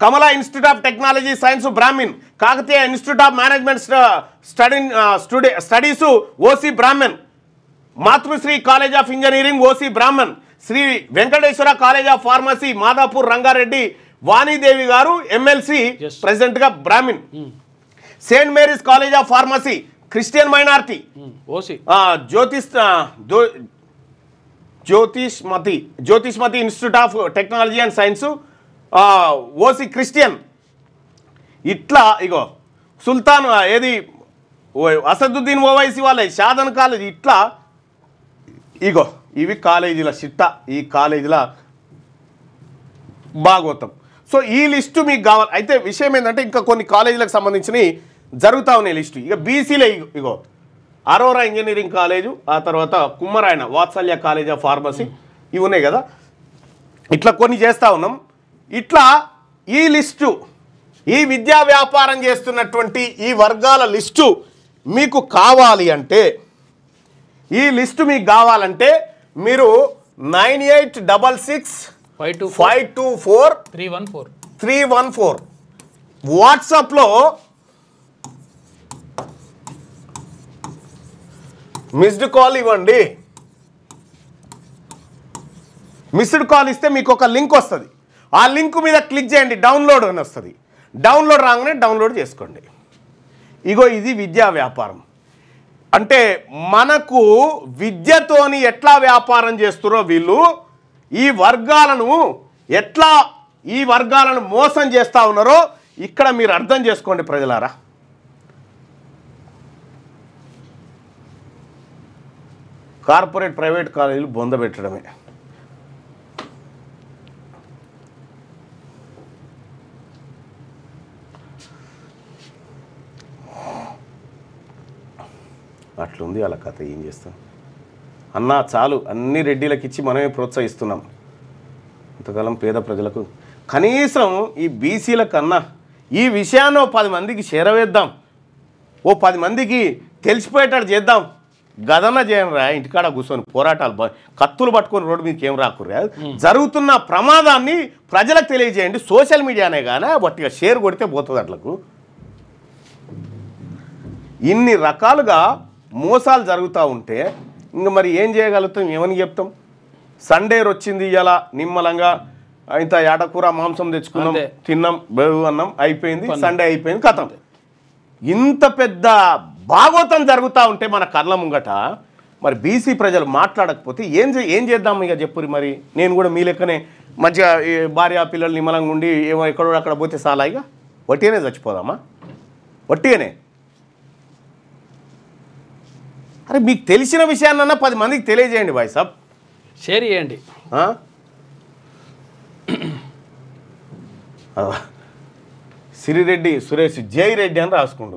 A: Kamala institute of technology science Brahmin, Kakatiya institute of management studies OC Brahman, Matrusri college of engineering OC Brahmin, Shri Venkateshwara college of pharmacy Madhapur Rangareddy Vanidevi garu MLC ప్రెసిడెంట్గా Brahmin, saint Mary's college of pharmacy Christian minority, Jyothishmathi institute of technology and science OC Christian, ఇట్లా ఇగో సుల్తాన్ ఏది అసదుద్దీన్ ఓవైసీ వాళ్ళ షాదన్ కాలేజ్, ఇట్లా ఇగో ఇవి కాలేజీల చిట్ట, ఈ కాలేజీల భాగవతం. సో ఈ లిస్టు మీకు కావాలి. అయితే విషయం ఏంటంటే ఇంకా కొన్ని కాలేజీలకు సంబంధించినవి జరుగుతూ ఉన్నాయి లిస్టు. ఇక బీసీలే ఇగో అరోరా ఇంజనీరింగ్ కాలేజు, ఆ తర్వాత కుమ్మరాయన వాత్సల్య కాలేజ్ ఆఫ్ ఫార్మసీ, ఇవి ఉన్నాయి కదా. ఇట్లా కొన్ని చేస్తూ ఉన్నాం. ఇట్లా ఈ లిస్టు, ఈ విద్యా వ్యాపారం చేస్తున్నటువంటి ఈ వర్గాల లిస్టు మీకు కావాలి అంటే, ఈ లిస్టు మీకు కావాలంటే మీరు 9866524314 వాట్సాప్లో మిస్డ్ కాల్ ఇవ్వండి. మిస్డ్ కాల్ ఇస్తే మీకు ఒక లింక్ వస్తుంది. ఆ లింక్ మీద క్లిక్ చేయండి, డౌన్లోడ్ అని వస్తుంది. డౌన్లోడ్ రాగానే డౌన్లోడ్ చేసుకోండి. ఇగో ఇది విద్యా వ్యాపారం అంటే. మనకు విద్యతోని ఎట్లా వ్యాపారం చేస్తారో వీళ్ళు ఈ వర్గాలను మోసం చేస్తూ ఉన్నారో ఇక్కడ మీరు అర్థం చేసుకోండి ప్రజలారా. కార్పొరేట్ ప్రైవేట్ కాలేజీలు బొందబెట్టడమే. అట్లుంది అలా కథ. ఏం చేస్తాం అన్నా, చాలు అన్ని రెడ్డిలకు ఇచ్చి మనమే ప్రోత్సహిస్తున్నాం. ఇంతకాలం పేద ప్రజలకు కనీసం ఈ బీసీల కన్నా ఈ విషయాన్ని 10 మందికి చేరవేద్దాం, 10 మందికి తెలిసిపోయేటట్టు చేద్దాం. గదన చేయరా, ఇంటికాడ కూర్చొని పోరాటాలు కత్తులు పట్టుకొని రోడ్డు మీదకి ఏం రాకుర్రా. జరుగుతున్న ప్రమాదాన్ని ప్రజలకు తెలియజేయండి. సోషల్ మీడియానే కానీ బట్టిగా షేర్ కొడితే పోతుంది. అట్లకు ఇన్ని రకాలుగా మోసాలు జరుగుతూ ఉంటే ఇంక మరి ఏం చేయగలుగుతాం, ఏమని చెప్తాం. సండే వచ్చింది, ఇలా నిమ్మలంగా ఇంత ఏటకూర మాంసం తెచ్చుకున్నాం, తిన్నాం, బెవు అన్నం, అయిపోయింది, సండే అయిపోయింది, కథం. ఇంత పెద్ద భాగవతం జరుగుతూ ఉంటే మన కళ్ళ ముంగట మరి బీసీ ప్రజలు మాట్లాడకపోతే ఏం చేద్దాం ఇక చెప్పురి. మరి నేను కూడా మీ లెక్కనే మంచిగా భార్య పిల్లలు నిమ్మలంగా ఉండి ఏమో ఎక్కడో అక్కడ పోతే చాలా ఇక వట్టిగానే చచ్చిపోదామా? వట్టిగానే. అరే మీకు తెలిసిన విషయాన్నన్నా 10 మందికి తెలియజేయండి భాయ్ సాబ్, షేర్ చేయండి. సిరిరెడ్డి సురేష్ జై రెడ్డి అని రాసుకుండు.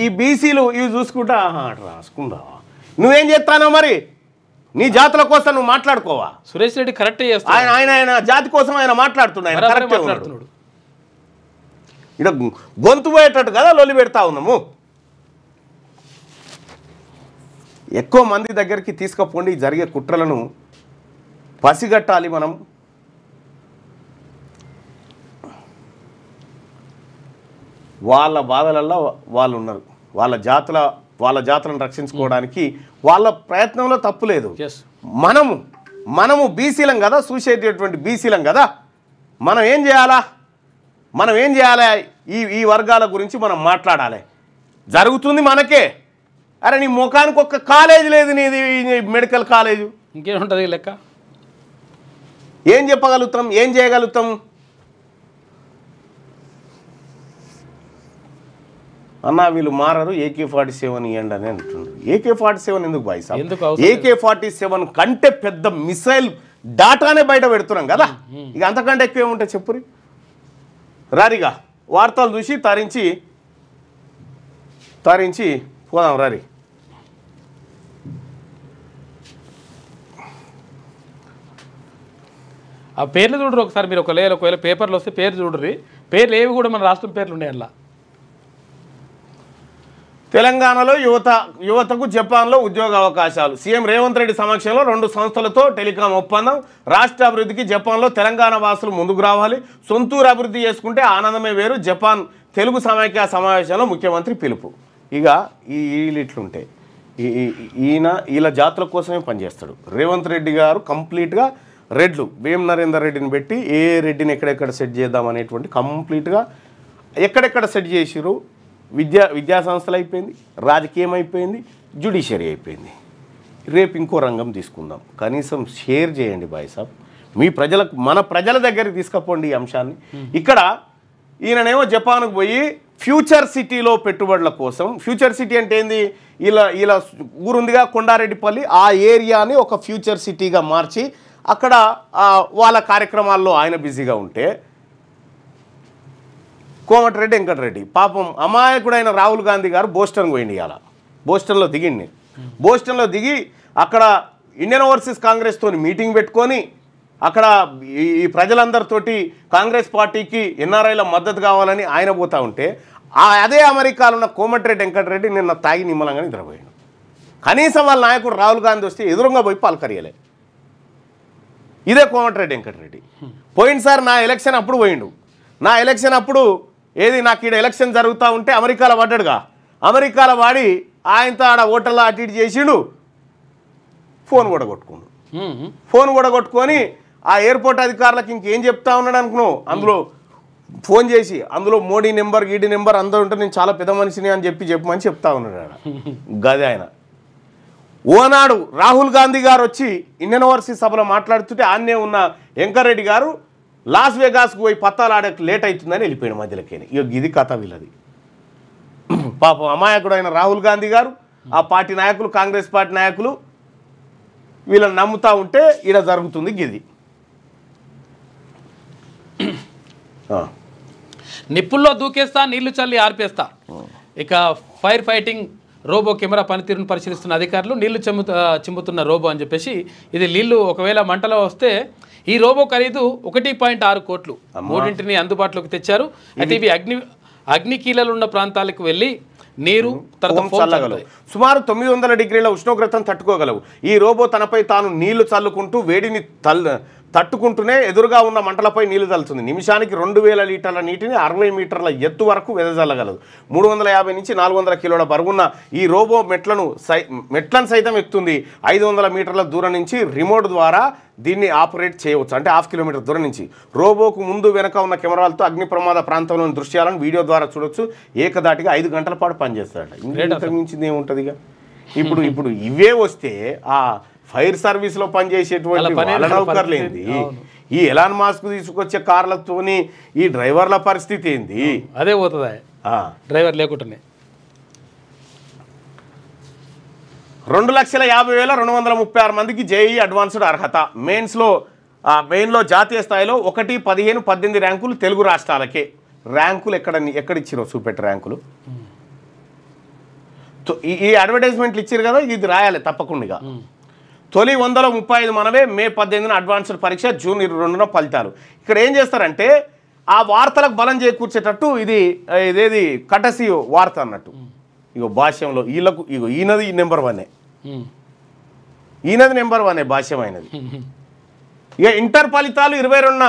A: ఈ బీసీలు ఇవి చూసుకుంటా అటు రాసుకుంటా. నువ్వేం చేస్తానో మరి నీ జాతుల కోసం నువ్వు మాట్లాడుకోవా?
B: సురేష్ రెడ్డి కరెక్టే చేస్తాడు.
A: ఆయన జాతి కోసం ఆయన మాట్లాడుతున్నాడు. ఆయన కరెక్టే మాట్లాడుతున్నాడు. ఇక్కడ గొంతు పోయేటట్టు కదా లొల్లి పెడతా ఉన్నాము. ఎక్కువ మంది దగ్గరికి తీసుకుపోండి, జరిగే కుట్రలను పసిగట్టాలి మనం. వాళ్ళ బాధలల్లో వాళ్ళు ఉన్నారు. వాళ్ళ జాతులను రక్షించుకోవడానికి వాళ్ళ ప్రయత్నంలో తప్పు లేదు. మనము బీసీలం కదా, చూసేటటువంటి బీసీలం కదా, మనం ఏం చేయాలా? ఈ వర్గాల గురించి మనం మాట్లాడాలి. జరుగుతుంది మనకే. అరే నీ ముఖానికి ఒక్క కాలేజ్ లేదు, నీది మెడికల్ కాలేజు,
B: ఇంకేముంటుంది లెక్క?
A: ఏం చెప్పగలుగుతాం? ఏం చేయగలుగుతాం? అన్న వీళ్ళు మారరు, AK-47 ఇవ్వండి అని అంటున్నారు. AK-47 ఎందుకు బాయ్ సాబ్? AK-47 కంటే పెద్ద మిసైల్ డాటానే బయట పెడుతున్నాం కదా, ఇక అంతకంటే ఎక్కువ ఏముంటాయి చెప్పురి. రారిగా వార్తలు చూసి తరించి పోదాం రారి.
B: ఆ పేర్లు చూడరు ఒకసారి మీరు. ఒకవేళ పేపర్లు వస్తే పేరు చూడరు. పేర్లు ఏవి కూడా మన రాష్ట్రం పేర్లు ఉన్నాయి అలా.
A: తెలంగాణలో యువతకు జపాన్లో ఉద్యోగ అవకాశాలు. సీఎం రేవంత్ రెడ్డి సమక్షంలో 2 సంస్థలతో టెలికాం ఒప్పందం. రాష్ట్ర అభివృద్ధికి జపాన్లో తెలంగాణ వాసులు ముందుకు రావాలి. సొంతూరు అభివృద్ధి చేసుకుంటే ఆనందమే వేరు. జపాన్ తెలుగు సమైక్య సమావేశంలో ముఖ్యమంత్రి పిలుపు. ఇక వీళ్ళు ఇట్లుంటే వీళ్ళ జాతుల కోసమే పనిచేస్తాడు రేవంత్ రెడ్డి గారు. కంప్లీట్గా రెడ్లు వేం నరేందర్ రెడ్డిని పెట్టి ఏ రెడ్డిని ఎక్కడెక్కడ సెట్ చేద్దాం అనేటువంటి కంప్లీట్గా ఎక్కడెక్కడ సెట్ చేసిరు. విద్యా సంస్థలు అయిపోయింది, రాజకీయం అయిపోయింది, జ్యుడిషియరీ అయిపోయింది. రేపు ఇంకో రంగం తీసుకుందాం. కనీసం షేర్ చేయండి బాయ్ సాబ్, మీ మన ప్రజల దగ్గరికి తీసుకుపోండి ఈ అంశాన్ని. ఇక్కడ ఈయననేమో జపాన్కు పోయి ఫ్యూచర్ సిటీలో పెట్టుబడుల కోసం, ఫ్యూచర్ సిటీ అంటే ఏంది, ఇలా ఊరుందిగా కొండారెడ్డిపల్లి, ఆ ఏరియాని ఒక ఫ్యూచర్ సిటీగా మార్చి అక్కడ వాళ్ళ కార్యక్రమాల్లో ఆయన బిజీగా ఉంటే, కోమటిరెడ్డి వెంకటరెడ్డి పాపం అమాయకుడైన రాహుల్ గాంధీ గారు బోస్టన్ పోయింది. ఇవాళ బోస్టన్లో దిగి అక్కడ ఇండియన్ ఓవర్సీస్ కాంగ్రెస్తో మీటింగ్ పెట్టుకొని అక్కడ ఈ ప్రజలందరితోటి కాంగ్రెస్ పార్టీకి ఎన్ఆర్ఐల మద్దతు కావాలని ఆయన పోతూ ఉంటే, అదే అమెరికాలో ఉన్న కోమటిరెడ్డి వెంకటరెడ్డి నిన్న తాగి నిమ్మలంగా నిద్రపోయాడు. కనీసం వాళ్ళ నాయకుడు రాహుల్ గాంధీ వస్తే ఎదురుగా పోయి పలకరియలే. ఇదే కోమటిరెడ్డి వెంకటరెడ్డి. పోయినసారి నా ఎలక్షన్ అప్పుడు పోయిండు. నా ఎలక్షన్ అప్పుడు నాకు ఇక్కడ ఎలక్షన్ జరుగుతూ ఉంటే అమెరికాలో పడ్డాడుగా. అమెరికాలో వాడి ఆయనతో ఆడ ఓటర్లో అటు ఇటు చేసిండు. ఫోన్ కూడా కొట్టుకొని ఆ ఎయిర్పోర్ట్ అధికారులకు ఇంకేం చెప్తా ఉన్నాడు అనుకున్నావు, అందులో ఫోన్ చేసి అందులో మోడీ నెంబర్ గీడీ నెంబర్ అందరూ ఉంటే నేను చాలా పెద్ద మనిషిని అని చెప్పమని చెప్తా ఉన్నాడు ఆడ. గదే ఆయన ఓనాడు రాహుల్ గాంధీ గారు వచ్చి ఇండియన్ ఓవర్సీస్ సభలో మాట్లాడుతుంటే ఆన్నే ఉన్న వెంకరెడ్డి గారు లాస్ వేగాస్కు పోయి పత్తాలు ఆడకు లేట్ అవుతుందని వెళ్ళిపోయాడు మధ్యలోకి. ఇది కథ వీళ్ళది. పాపం అమాయకుడైన రాహుల్ గాంధీ గారు, ఆ పార్టీ నాయకులు, కాంగ్రెస్ పార్టీ నాయకులు వీళ్ళని నమ్ముతా ఉంటే ఈడ జరుగుతుంది గిది.
B: నిప్పుల్లో దూకేస్తా, నీళ్లు చల్లి ఆర్పేస్తా. ఇక ఫైర్ ఫైటింగ్ రోబో కెమెరా పనితీరును పరిశీలిస్తున్న అధికారులు నీళ్లు చిమ్ముతున్న రోబో అని చెప్పేసి, ఇది నీళ్లు ఒకవేళ మంటలో వస్తే ఈ రోబో ఖరీదు 1.6 కోట్లు. 3 అందుబాటులోకి తెచ్చారు. అయితే ఇవి అగ్నికీలలు ఉన్న ప్రాంతాలకు వెళ్ళి నీరు
A: చల్లగలవు. సుమారు 900 డిగ్రీల ఉష్ణోగ్రతను తట్టుకోగలవు. ఈ రోబో తనపై తాను నీళ్లు చల్లుకుంటూ వేడిని తట్టుకుంటూనే ఎదురుగా ఉన్న మంటలపై నీళ్లు చల్లుతుంది. నిమిషానికి 2000 లీటర్ల నీటిని 60 మీటర్ల ఎత్తు వరకు వెదజల్లగలదు. 350 నుంచి 400 కిలోల బరువున్న ఈ రోబో మెట్లను సైతం ఎక్కుతుంది. 500 మీటర్ల దూరం నుంచి రిమోట్ ద్వారా దీన్ని ఆపరేట్ చేయవచ్చు. అంటే 1/2 కిలోమీటర్ దూరం నుంచి. రోబోకు ముందు వెనక ఉన్న కెమెరాలతో అగ్ని ప్రమాద ప్రాంతంలోని దృశ్యాలను వీడియో ద్వారా చూడొచ్చు. ఏకదాటిగా 5 గంటల పాటు పనిచేస్తాడట. ఇంతకు మించింది ఏముంటుంది ఇక. ఇప్పుడు ఇవే వస్తే ఆ ఫైర్ సర్వీస్లో పనిచేసేటువంటి నౌకర్లేంది, ఈ ఎలాన్ మాస్క్ తీసుకొచ్చే కార్లతోని ఈ డ్రైవర్ల పరిస్థితి ఏంది?
B: అదే పోతుందా డ్రైవర్ లేకుండానే.
A: 2,50,236 మందికి జేఈఈ అడ్వాన్స్డ్ అర్హత. మెయిన్లో జాతీయ స్థాయిలో 1, 15, 18 ర్యాంకులు తెలుగు రాష్ట్రాలకే. ర్యాంకులు ఎక్కడ ఇచ్చిరో చూపెట్టి ర్యాంకులు. ఈ అడ్వర్టైజ్మెంట్లు ఇచ్చారు కదా, ఇది రాయాలి తప్పకుండా. తొలి 135 మనవే మే 18న అడ్వాన్స్డ్ పరీక్ష, జూన్ 22న ఫలితాలు. ఇక్కడ ఏం చేస్తారంటే ఆ వార్తలకు బలం చేకూర్చేటట్టు ఇదేది కటసి వార్త అన్నట్టు. ఇగో భాష్యంలో వీళ్ళకు ఇగో ఈయనది నెంబర్ 1, ఈయనది నెంబర్ 1 భాష్యమైనది. ఇక ఇంటర్ ఫలితాలు 22న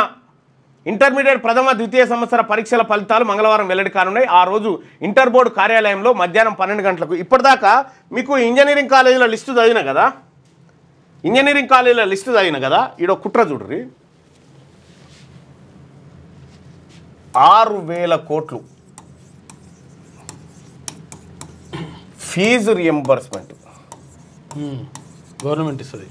A: ఇంటర్మీడియట్ ప్రథమ ద్వితీయ సంవత్సర పరీక్షల ఫలితాలు మంగళవారం వెల్లడి కానున్నాయి. ఆ రోజు ఇంటర్ బోర్డు కార్యాలయంలో మధ్యాహ్నం 12 గంటలకు. ఇప్పటిదాకా మీకు ఇంజనీరింగ్ కాలేజీల లిస్టు చదివిన కదా, ఇంజనీరింగ్ కాలేజీల లిస్టు చదివిన కదా, ఈడో కుట్ర చూడ్రి. 6,000 కోట్లు ఫీజు రియంబర్స్మెంట్
B: గవర్నమెంట్ ఇస్తుంది.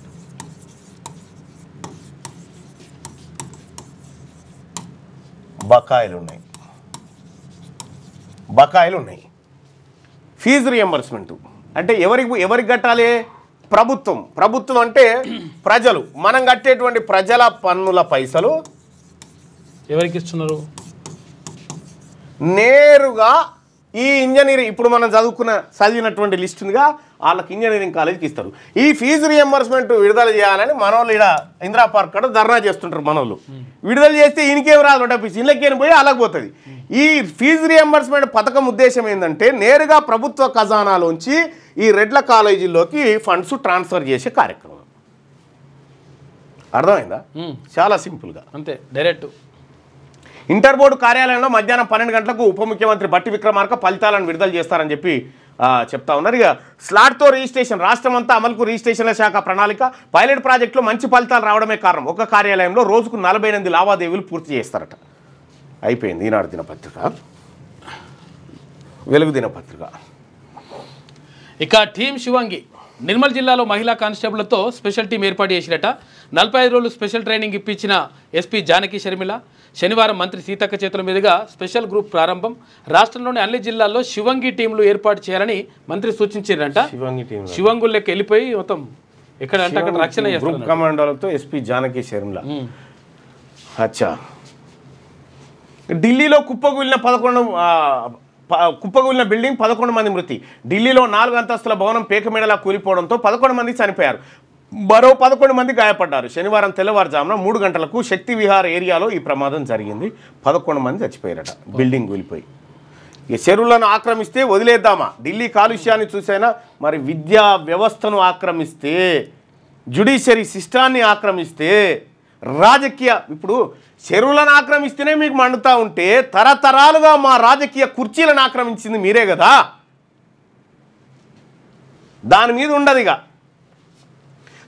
A: బకాయిలు ఉన్నాయి. ఫీజు రియంబర్స్మెంట్ అంటే ఎవరికి కట్టాలి? ప్రభుత్వం అంటే ప్రజలు. మనం కట్టేటువంటి ప్రజల పన్నుల పైసలు
B: ఎవరికి ఇస్తున్నారు?
A: నేరుగా ఈ ఇంజనీరింగ్ ఇప్పుడు మనం చదివినటువంటి లిస్ట్ ఉందిగా, వాళ్ళకి ఇంజనీరింగ్ కాలేజీకి ఇస్తారు. ఈ ఫీజు రియంబర్స్మెంట్ విడుదల చేయాలని మనోళ్ళు ఇక్కడ ఇందిరా పార్క్ కాడ ధర్నా చేస్తుంటారు. మనోళ్ళు విడుదల చేస్తే ఈయనకేం రాదు, డబ్బిసి ఇళ్ళకేం పోయి అలాగపోతుంది. ఈ ఫీజు రియంబర్స్మెంట్ పథకం ఉద్దేశం ఏంటంటే నేరుగా ప్రభుత్వ ఖజానాలోంచి ఈ రెడ్ల కాలేజీల్లోకి ఫండ్స్ ట్రాన్స్ఫర్ చేసే కార్యక్రమం. అర్థమైందా? చాలా సింపుల్గా
B: అంతే, డైరెక్ట్.
A: ఇంటర్ బోర్డు కార్యాలయంలో మధ్యాహ్నం 12 గంటలకు ఉప ముఖ్యమంత్రి బట్టి విక్రమార్క ఫలితాలను విడుదల చేస్తారని చెప్పి చెప్తా ఉన్నారు. ఇక స్లాట్తో రిజిస్ట్రేషన్, రాష్ట్రం అంతా అమలుకు రిజిస్ట్రేషన్ల శాఖ ప్రణాళిక. పైలట్ ప్రాజెక్టులో మంచి ఫలితాలు రావడమే కారణం. ఒక కార్యాలయంలో రోజుకు 48 లావాదేవీలు పూర్తి చేస్తారట. అయిపోయింది ఈనాడు దినపత్రిక, వెలుగు దినపత్రిక.
B: ఇక టీం శివంగి నిర్మల్ జిల్లాలో మహిళా కానిస్టేబుళ్లతో స్పెషల్ టీం ఏర్పాటు చేసినట. 45 రోజులు స్పెషల్ ట్రైనింగ్ ఇప్పించిన ఎస్పీ జానకి షర్మిల శనివారం మంత్రి సీతక్క చేతుల మీదుగా స్పెషల్ గ్రూప్ ప్రారంభం. రాష్ట్రంలోని అన్ని జిల్లాల్లో శివంగి టీంలు ఏర్పాటు చేయాలని మంత్రి సూచించారంట. శివంగుల్లోకి వెళ్ళిపోయి మొత్తం ఎక్కడ అంటే అక్కడ రక్షణ
A: గ్రూప్ కమాండోలతో ఎస్పీ జానకి షర్మిల. అచ్చా, ఢిల్లీలో కుప్పగూలిన బిల్డింగ్ 11 మంది మృతి. ఢిల్లీలో 4 అంతస్తుల భవనం పేకమేడలా కూలిపోవడంతో 11 మంది చనిపోయారు, మరో 11 మంది గాయపడ్డారు. శనివారం తెల్లవారుజామున 3 గంటలకు శక్తి విహార్ ఏరియాలో ఈ ప్రమాదం జరిగింది. 11 మంది చచ్చిపోయారట బిల్డింగ్ కూలిపోయి. ఇక చెరువులను ఆక్రమిస్తే వదిలేద్దామా? ఢిల్లీ కాలుష్యాన్ని చూసైనా మరి విద్యా వ్యవస్థను ఆక్రమిస్తే, జ్యుడిషియరీ సిస్టాన్ని ఆక్రమిస్తే, రాజకీయ ఇప్పుడు చెరువులను ఆక్రమిస్తేనే మీకు మండుతూ ఉంటే తరతరాలుగా మా రాజకీయ కుర్చీలను ఆక్రమించింది మీరే కదా, దాని మీద ఉండదు. ఇక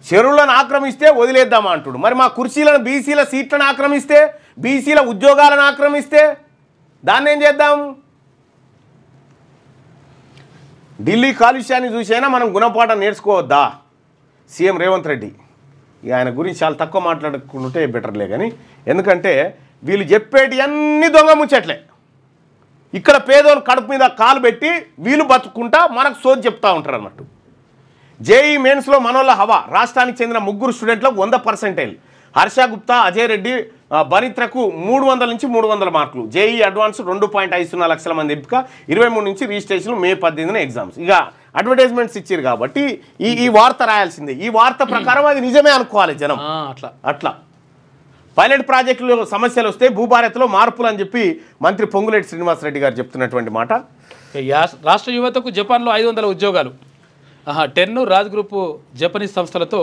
A: చెరువులను ఆక్రమిస్తే వదిలేద్దామా అంటుడు. మరి మా కుర్చీలను, బీసీల సీట్లను ఆక్రమిస్తే, బీసీల ఉద్యోగాలను ఆక్రమిస్తే దాన్ని ఏం చేద్దాం? ఢిల్లీ కాలుష్యాన్ని చూసైనా మనం గుణపాఠం నేర్చుకోవద్దా? సీఎం రేవంత్ రెడ్డి. ఇక ఆయన గురించి చాలా తక్కువ మాట్లాడుకుంటే బెటర్లే కానీ, ఎందుకంటే వీళ్ళు చెప్పేటి అన్ని దొంగ ముచ్చట్లే. ఇక్కడ పేదోళ్ళు కడుపు మీద కాలు పెట్టి వీళ్ళు బతుకుంటా మనకు సోది చెప్తా ఉంటారు అన్నట్టు. జేఈ మెయిన్స్లో మనోళ్ళ హవా. రాష్ట్రానికి చెందిన 3 స్టూడెంట్లకు 100%. హర్ష గుప్తా, అజయ్ రెడ్డి, బనిత్రకు 300 నుంచి 300 మార్కులు. జేఈ అడ్వాన్స్ 2.50 లక్షల మంది ఎంపిక. 23 నుంచి రిజిస్ట్రేషన్, మే 18న ఎగ్జామ్స్. ఇక అడ్వర్టైజ్మెంట్స్ ఇచ్చారు కాబట్టి ఈ వార్త రాయాల్సిందే. ఈ వార్త ప్రకారం అది నిజమే అనుకోవాలి జనం. అట్లా పైలట్ ప్రాజెక్టులో సమస్యలు వస్తే భూభారత్లో మార్పులు అని చెప్పి మంత్రి పొంగులేటి శ్రీనివాసరెడ్డి గారు చెప్తున్నటువంటి మాట.
B: రాష్ట్ర యువతకు జపాన్లో 500 ఉద్యోగాలు. టెర్ను రాజ్ గ్రూప్ జపనీస్ సంస్థలతో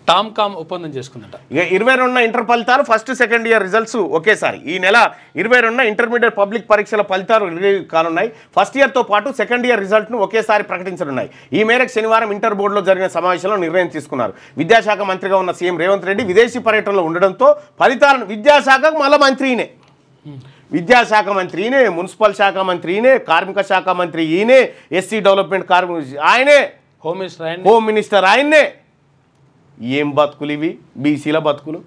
B: టామ్కామ్ ఒప్పందం చేసుకుందట.
A: ఇక 22న ఇంటర్ ఫలితాలు, ఫస్ట్ సెకండ్ ఇయర్ రిజల్ట్స్ ఒకేసారి. ఈ నెల 22న ఇంటర్మీడియట్ పబ్లిక్ పరీక్షల ఫలితాలు రిలీజ్ కానున్నాయి. ఫస్ట్ ఇయర్తో పాటు సెకండ్ ఇయర్ రిజల్ట్ను ఒకేసారి ప్రకటించనున్నాయి. ఈ మేరకు శనివారం ఇంటర్ బోర్డులో జరిగిన సమావేశంలో నిర్ణయం తీసుకున్నారు. విద్యాశాఖ మంత్రిగా ఉన్న సీఎం రేవంత్ రెడ్డి విదేశీ పర్యటనలో ఉండడంతో ఫలితాలను విద్యాశాఖకు మళ్ళీ మంత్రినే, విద్యాశాఖ మంత్రి ఈయనే, మున్సిపల్ శాఖ మంత్రి ఈయనే, కార్మిక శాఖ మంత్రి ఈయనే, ఎస్సీ డెవలప్మెంట్ ఆయనే, హోమ్ మినిస్టర్ ఆయన్నే. ఏం బతుకులు ఇవి బీసీల బతుకులు.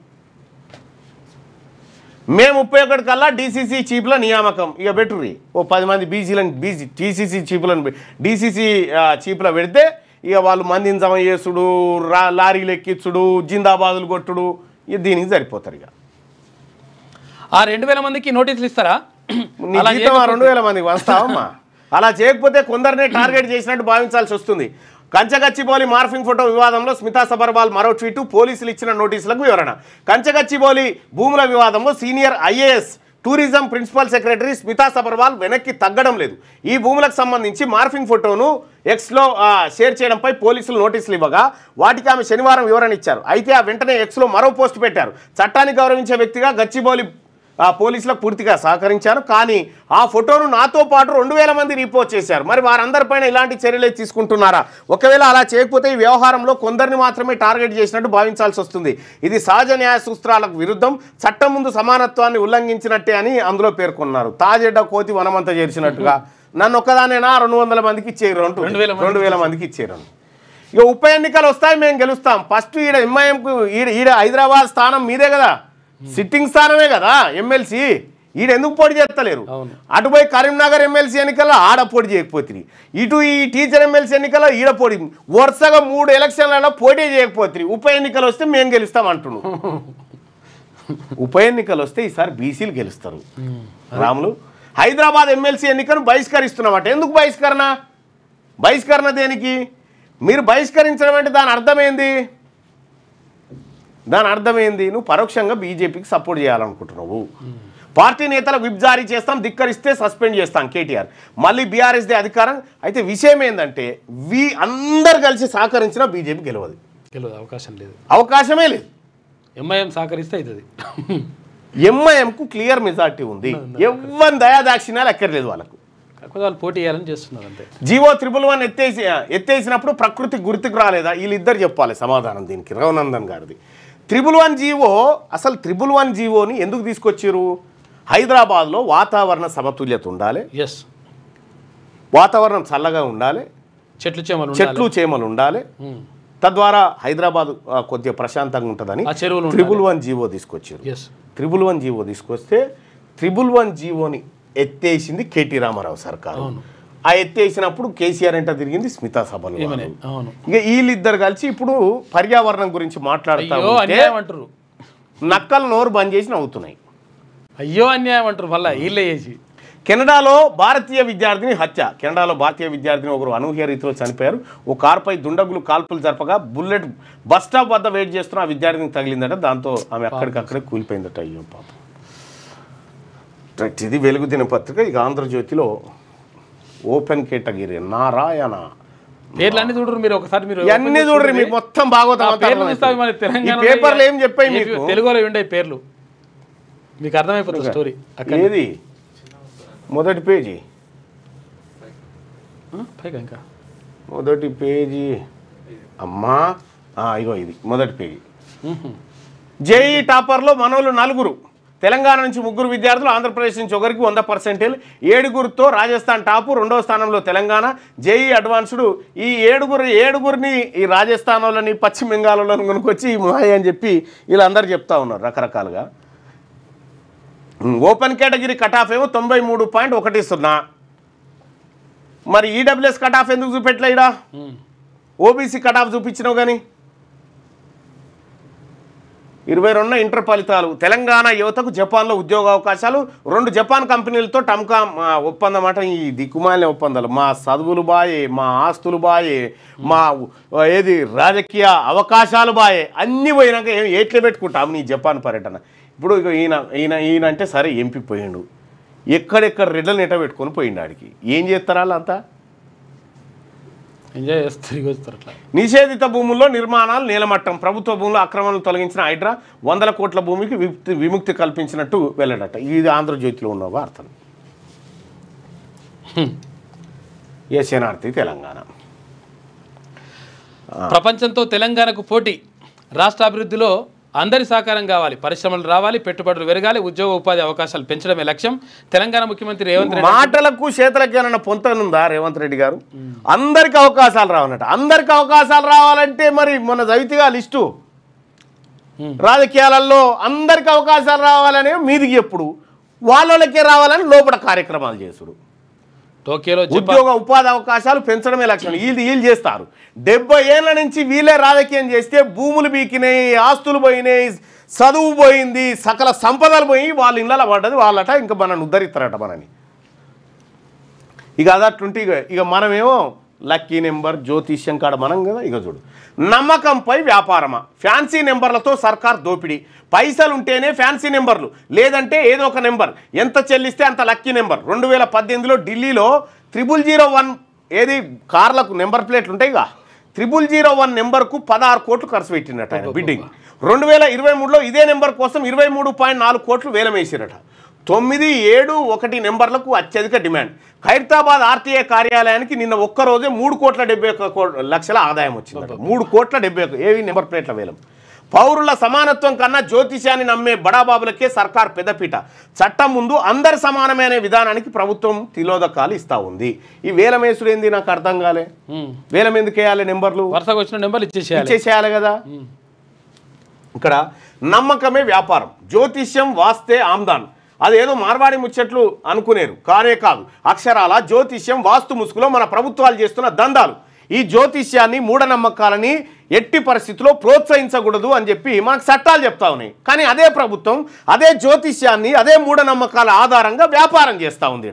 A: మే 31 కల్లా డీసీసీ చీఫ్ల నియామకం. ఇక పెట్టుర్రి ఓ 10 మంది బీసీలను టీసీసీ చీఫ్లను డీసీసీ చీఫ్ల పెడితే ఇక వాళ్ళు మందిని జమ చేసుడు, లారీలు ఎక్కించుడు, జిందాబాదులు కొట్టుడు, ఇక దీనికి సరిపోతారు. ఇక
B: ఆ 2000 మందికి నోటీసులు ఇస్తారా?
A: నీ జీతం 2000 మందికి వస్తావమ్మా. అలా చేయకపోతే కొందరినే టార్గెట్ చేసినట్టు భావించాల్సి వస్తుంది. కంచగచ్చిబౌలి మార్ఫింగ్ ఫోటో వివాదంలో స్మితా సబర్వాల్ మరో ట్వీటు, పోలీసులు ఇచ్చిన నోటీసులకు వివరణ. కంచగచ్చిబౌలి భూముల వివాదంలో senior IAS tourism principal secretary Smita Sabharwal వెనక్కి తగ్గడం లేదు. ఈ భూములకు సంబంధించి మార్ఫింగ్ ఫోటోను ఎక్స్లో షేర్ చేయడంపై పోలీసులు నోటీసులు ఇవ్వగా వాటికి ఆమె శనివారం వివరణ ఇచ్చారు. అయితే ఆ వెంటనే ఎక్స్లో మరో పోస్ట్ పెట్టారు. చట్టాన్ని గౌరవించే వ్యక్తిగా గచ్చిబౌలి పోలీసులకు పూర్తిగా సహకరించాను, కానీ ఆ ఫోటోను నాతో పాటు 2000 మంది రీపోస్ట్ చేశారు. మరి వారందరిపైన ఇలాంటి చర్యలే తీసుకుంటున్నారా? ఒకవేళ అలా చేయకపోతే ఈ వ్యవహారంలో కొందరిని మాత్రమే టార్గెట్ చేసినట్టు భావించాల్సి వస్తుంది. ఇది సహజ న్యాయ సూత్రాలకు విరుద్ధం, చట్టం ముందు సమానత్వాన్ని ఉల్లంఘించినట్టే అని అందులో పేర్కొన్నారు. తాజెడ్డ కోతి వనమంతా చేర్చినట్టుగా నన్ను ఒక్కదానేనా 200 మందికి ఇచ్చేయరు అంటూ 2000 మందికి ఇచ్చేయరు. ఇక ఉప ఎన్నికలు వస్తాయి, మేము గెలుస్తాం. ఫస్ట్ ఈడ ఎంఐఎంకు ఈడ హైదరాబాద్ స్థానం మీదే కదా, సిట్టింగ్ స్థానమే కదా ఎమ్మెల్సీ. ఈడ ఎందుకు పోటీ చేస్తలేరు? అటుపోయి కరీంనగర్ ఎమ్మెల్సీ ఎన్నికల్లో ఆడ పోటీ చేయకపోతుంది, ఇటు ఈ టీచర్ ఎమ్మెల్సీ ఎన్నికల్లో ఈడ పోటీ, వరుసగా 3 ఎలక్షన్లలో పోటీ చేయకపోతుంది. ఉప ఎన్నికలు వస్తే మేము గెలుస్తాం అంటున్నాం. ఉప ఎన్నికలు వస్తే ఈసారి బీసీలు గెలుస్తారు. రాములు హైదరాబాద్ ఎమ్మెల్సీ ఎన్నికను బహిష్కరిస్తున్నామట. ఎందుకు బహిష్కరణ దేనికి? మీరు బహిష్కరించడం అంటే దాని అర్థమైంది. నువ్వు పరోక్షంగా బీజేపీకి సపోర్ట్ చేయాలనుకుంటున్నావు. పార్టీ నేతలకు విప్ జారీ చేస్తాం, ధిక్కరిస్తే సస్పెండ్ చేస్తాం కేటీఆర్. మళ్ళీ బీఆర్ఎస్దే అధికారం. అయితే విషయం ఏంటంటే అందరు కలిసి సహకరించినా బీజేపీ గెలవదు, అవకాశమే లేదు.
B: ఎంఐఎం సహకరిస్తే అవుతుంది.
A: ఎంఐఎంకు క్లియర్ మెజార్టీ ఉంది, ఎవరి దయాదాక్షిణ్యాలు ఎక్కర్లేదు వాళ్ళకు.
B: వాళ్ళు పోటీ చేయాలని చేస్తున్నారు అంతే.
A: జీవో 111 ఎత్తేసినప్పుడు ప్రకృతి గుర్తుకు రాలేదా? వీళ్ళిద్దరు చెప్పాలి సమాధానం దీనికి. రఘునందన్ గారిది 111 జీవో. అసలు 111 జీవోని ఎందుకు తీసుకొచ్చారు? హైదరాబాద్లో వాతావరణ సమతుల్యత ఉండాలి, వాతావరణం చల్లగా ఉండాలి, చెట్లు చేమలు ఉండాలి, తద్వారా హైదరాబాద్ కొద్దిగా ప్రశాంతంగా ఉంటుందని 111 జీవో తీసుకొచ్చారు. 111 జీవో తీసుకొస్తే 111 జీవోని ఎత్తేసింది కేటీ రామారావు సర్కారు. ఆ ఎత్తేసినప్పుడు కేసీఆర్ అంటే తిరిగింది స్మితా సబర్వాల్. ఇక వీళ్ళిద్దరు కలిసి ఇప్పుడు పర్యావరణం గురించి మాట్లాడుతూ నక్కలు నోరు బంద్ చేసి నవ్వుతున్నాయి.
B: అయ్యో అన్యాయం అంటారు మళ్ళీ వీళ్ళే చేసి.
A: కెనడాలో భారతీయ విద్యార్థిని హత్య. కెనడాలో భారతీయ విద్యార్థిని ఒకరు అనూహ్య రీతిలో చనిపోయారు. ఓ కారుపై దుండగులు కాల్పులు జరపగా బుల్లెట్ బస్ స్టాప్ వద్ద వెయిట్ చేస్తున్న ఆ విద్యార్థినికి తగిలిందట. దాంతో ఆమె అక్కడికక్కడే కూలిపోయిందట. అయ్యో పాపం. ఇది వెలుగు దినపత్రిక. ఇక ఆంధ్రజ్యోతిలో ఓపెన్ కేటగిరీ నారాయణ
B: పేర్లన్నీ చూడరు మీరు, ఒకసారి మీరు
A: అన్ని చూడరు, మీకు మొత్తం భాగవతం పేపర్లు ఏం చెప్పాయి మీకు,
B: తెలుగులో ఉండే పేర్లు మీకు అర్థమైపోతుంది స్టోరీ.
A: ఏది మొదటి పేజీ,
B: ఇంకా
A: మొదటి పేజీ అమ్మా, ఇగో ఇది మొదటి పేజీ. జేఈ టాపర్లో మనోళ్ళు 4, తెలంగాణ నుంచి 3 విద్యార్థులు, ఆంధ్రప్రదేశ్ నుంచి ఒకరికి 100%, 7గురితో రాజస్థాన్ టాపు, 2వ స్థానంలో తెలంగాణ. JEE advanced. ఈ ఏడుగురిని ఈ రాజస్థాన్ వాళ్ళని పశ్చిమ బెంగాల్ వాళ్ళని కొనుక్కొచ్చి ఈ మాయ అని చెప్పి వీళ్ళందరూ చెప్తా ఉన్నారు రకరకాలుగా. ఓపెన్ కేటగిరీ కట్ ఆఫ్ ఏమో 93.10. మరి ఈడబ్ల్యూఎస్ కట్ ఆఫ్ ఎందుకు చూపెట్టలే? ఇడా ఓబీసీ కట్ ఆఫ్ చూపించినావు కానీ. 22 ఇంటర్ ఫలితాలు. తెలంగాణ యువతకు జపాన్లో ఉద్యోగ అవకాశాలు. 2 జపాన్ కంపెనీలతో టమ్కా ఒప్పందం అట. ఈ దిక్కుమాలిన ఒప్పందాలు. మా చదువులు బాయే, మా ఆస్తులు బాయే, మా రాజకీయ అవకాశాలు బాయే, అన్నీ పోయినాక ఏట్లే పెట్టుకుంటాము నీ జపాన్ పర్యటన. ఇప్పుడు ఇక ఈయన అంటే సరే ఎంపీ పోయిండు, ఎక్కడెక్కడ రెడ్లను ఎట పెట్టుకొని పోయిండు. ఆడికి ఏం చేస్తారు వాళ్ళంతా?
B: ఎంజాయ్ చేస్తారు, వస్తారు. అట్లా
A: నిషేధిత భూముల్లో నిర్మాణాలు నీలమట్టం. ప్రభుత్వ భూములు అక్రమాలను తొలగించిన హైడ్రా 100 కోట్ల భూమికి విముక్తి కల్పించినట్టు వెళ్ళడట. ఇది ఆంధ్రజ్యోతిలో ఉన్న వార్తలు. శనార్థి తెలంగాణ.
B: ప్రపంచంతో తెలంగాణకు పోటీ. రాష్ట్ర అభివృద్ధిలో అందరి సహకారం కావాలి, పరిశ్రమలు రావాలి, పెట్టుబడులు పెరగాలి, ఉద్యోగ ఉపాధి అవకాశాలు పెంచడమే లక్ష్యం. తెలంగాణ ముఖ్యమంత్రి రేవంత్ రెడ్డి
A: మాటలకు చేతులకు ఏమన్నా పొంతనుందా రేవంత్ రెడ్డి గారు? అందరికి అవకాశాలు రావాలన్నట. అందరికి అవకాశాలు రావాలంటే మరి మన జవితిగా లిస్టు రాజకీయాలలో అందరికి అవకాశాలు రావాలనే మీదికి ఎప్పుడు వాళ్ళకే రావాలని లోపల కార్యక్రమాలు చేసుడు.
B: టోక్యోలో
A: ఉద్యోగ ఉపాధి అవకాశాలు పెంచడమే లక్ష్యం. వీళ్ళు చేస్తారు. 70 ఏళ్ల నుంచి వీళ్ళే రాజకీయం చేస్తే భూములు బీకినాయి, ఆస్తులు పోయినాయి, చదువు పోయింది, సకల సంపదలు పోయి వాళ్ళ ఇళ్ళలో పడ్డది, వాళ్ళట ఇంకా మనల్ని ఉద్ధరిస్తారట మనని. ఇక అదట్లుంటే ఇక మనమేమో లక్కీ నెంబర్ జ్యోతిష్యం కాడ మనం కదా. ఇక చూడు, నమ్మకంపై వ్యాపారమా, ఫ్యాన్సీ నెంబర్లతో సర్కార్ దోపిడీ. పైసలు ఉంటేనే ఫ్యాన్సీ నెంబర్లు, లేదంటే ఏదో ఒక నెంబర్, ఎంత చెల్లిస్తే అంత లక్కీ నెంబర్. 2018లో ఢిల్లీలో 0001 ఏది కార్లకు నెంబర్ ప్లేట్లు ఉంటాయి ఇక 0001 నెంబర్కు 16 కోట్లు ఖర్చు పెట్టినట్టు ఆయన బిడ్డింగ్. 2023లో ఇదే నెంబర్ కోసం 23.4 కోట్లు వేలం వేసిరట. 971 నెంబర్లకు అత్యధిక డిమాండ్. ఖైరతాబాద్ ఆర్టీఏ కార్యాలయానికి నిన్న ఒక్కరోజే 3,71,00,000 ఆదాయం వచ్చింది. 3,71,00,000 ఏవి నెంబర్ ప్లేట్ల వేలం. పౌరుల సమానత్వం కన్నా జ్యోతిష్యాన్ని నమ్మే బడాబాబులకే సర్కార్ పెద్దపీట. చట్టం ముందు అందరు సమానమైన విధానానికి ప్రభుత్వం తిలోదకాలు ఇస్తా ఉంది. ఈ వేలం వేసుడు ఏంది నాకు అర్థం కాలే. వేలం ఎందుకు వేయాలి? నెంబర్లు వరుసగా వచ్చిన నెంబర్లు ఇచ్చేసేయాలి కదా. ఇక్కడ నమ్మకమే వ్యాపారం, జ్యోతిష్యం వాస్తే ఆమ్దాన్. అదేదో మార్వాడి ముచ్చట్లు అనుకునేరు, కానే కాదు. అక్షరాల జ్యోతిష్యం వాస్తు ముసుగులో మన ప్రభుత్వాలు చేస్తున్న దందాలు. ఈ జ్యోతిష్యాన్ని మూఢనమ్మకాలని ఎట్టి పరిస్థితుల్లో ప్రోత్సహించకూడదు అని చెప్పి మనకు చట్టాలు చెప్తా ఉన్నాయి. కానీ అదే ప్రభుత్వం అదే జ్యోతిష్యాన్ని అదే మూఢనమ్మకాల ఆధారంగా వ్యాపారం చేస్తూ ఉంది.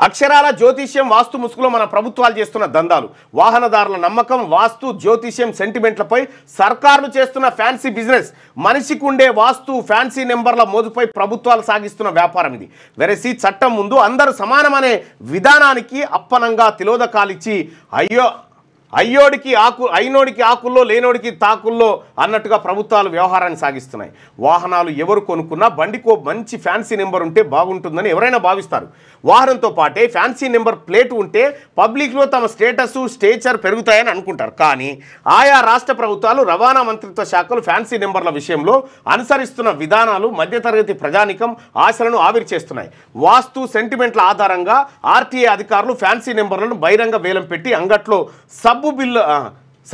A: అక్షరాల జ్యోతిష్యం వాస్తు ముసుగులో మన ప్రభుత్వాలు చేస్తున్న దందాలు. వాహనదారుల నమ్మకం, వాస్తు, జ్యోతిష్యం సెంటిమెంట్లపై సర్కార్లు చేస్తున్న ఫ్యాన్సీ బిజినెస్. మనిషికి ఉండే వాస్తు ఫ్యాన్సీ నెంబర్ల మోజుపై ప్రభుత్వాలు సాగిస్తున్న వ్యాపారం ఇది. వెరసి చట్టం ముందు అందరూ సమానమనే విధానానికి అప్పనంగా తిలోదకాలిచ్చి అయినోడికి ఆకుల్లో లేనోడికి తాకుల్లో అన్నట్టుగా ప్రభుత్వాలు వ్యవహారాన్ని సాగిస్తున్నాయి. వాహనాలు ఎవరు కొనుక్కున్నా బండికో మంచి ఫ్యాన్సీ నెంబర్ ఉంటే బాగుంటుందని ఎవరైనా భావిస్తారు. వాహనంతో పాటే ఫ్యాన్సీ నెంబర్ ప్లేట్ ఉంటే పబ్లిక్లో తమ స్టేచర్ పెరుగుతాయని అనుకుంటారు. కానీ ఆయా రాష్ట్ర ప్రభుత్వాలు, రవాణా మంత్రిత్వ శాఖలు ఫ్యాన్సీ నెంబర్ల విషయంలో అనుసరిస్తున్న విధానాలు మధ్యతరగతి ప్రజానికం ఆశలను ఆవిరి చేస్తున్నాయి. వాస్తు సెంటిమెంట్ల ఆధారంగా ఆర్టీఏ అధికారులు ఫ్యాన్సీ నెంబర్లను బహిరంగ వేలం పెట్టి అంగట్లో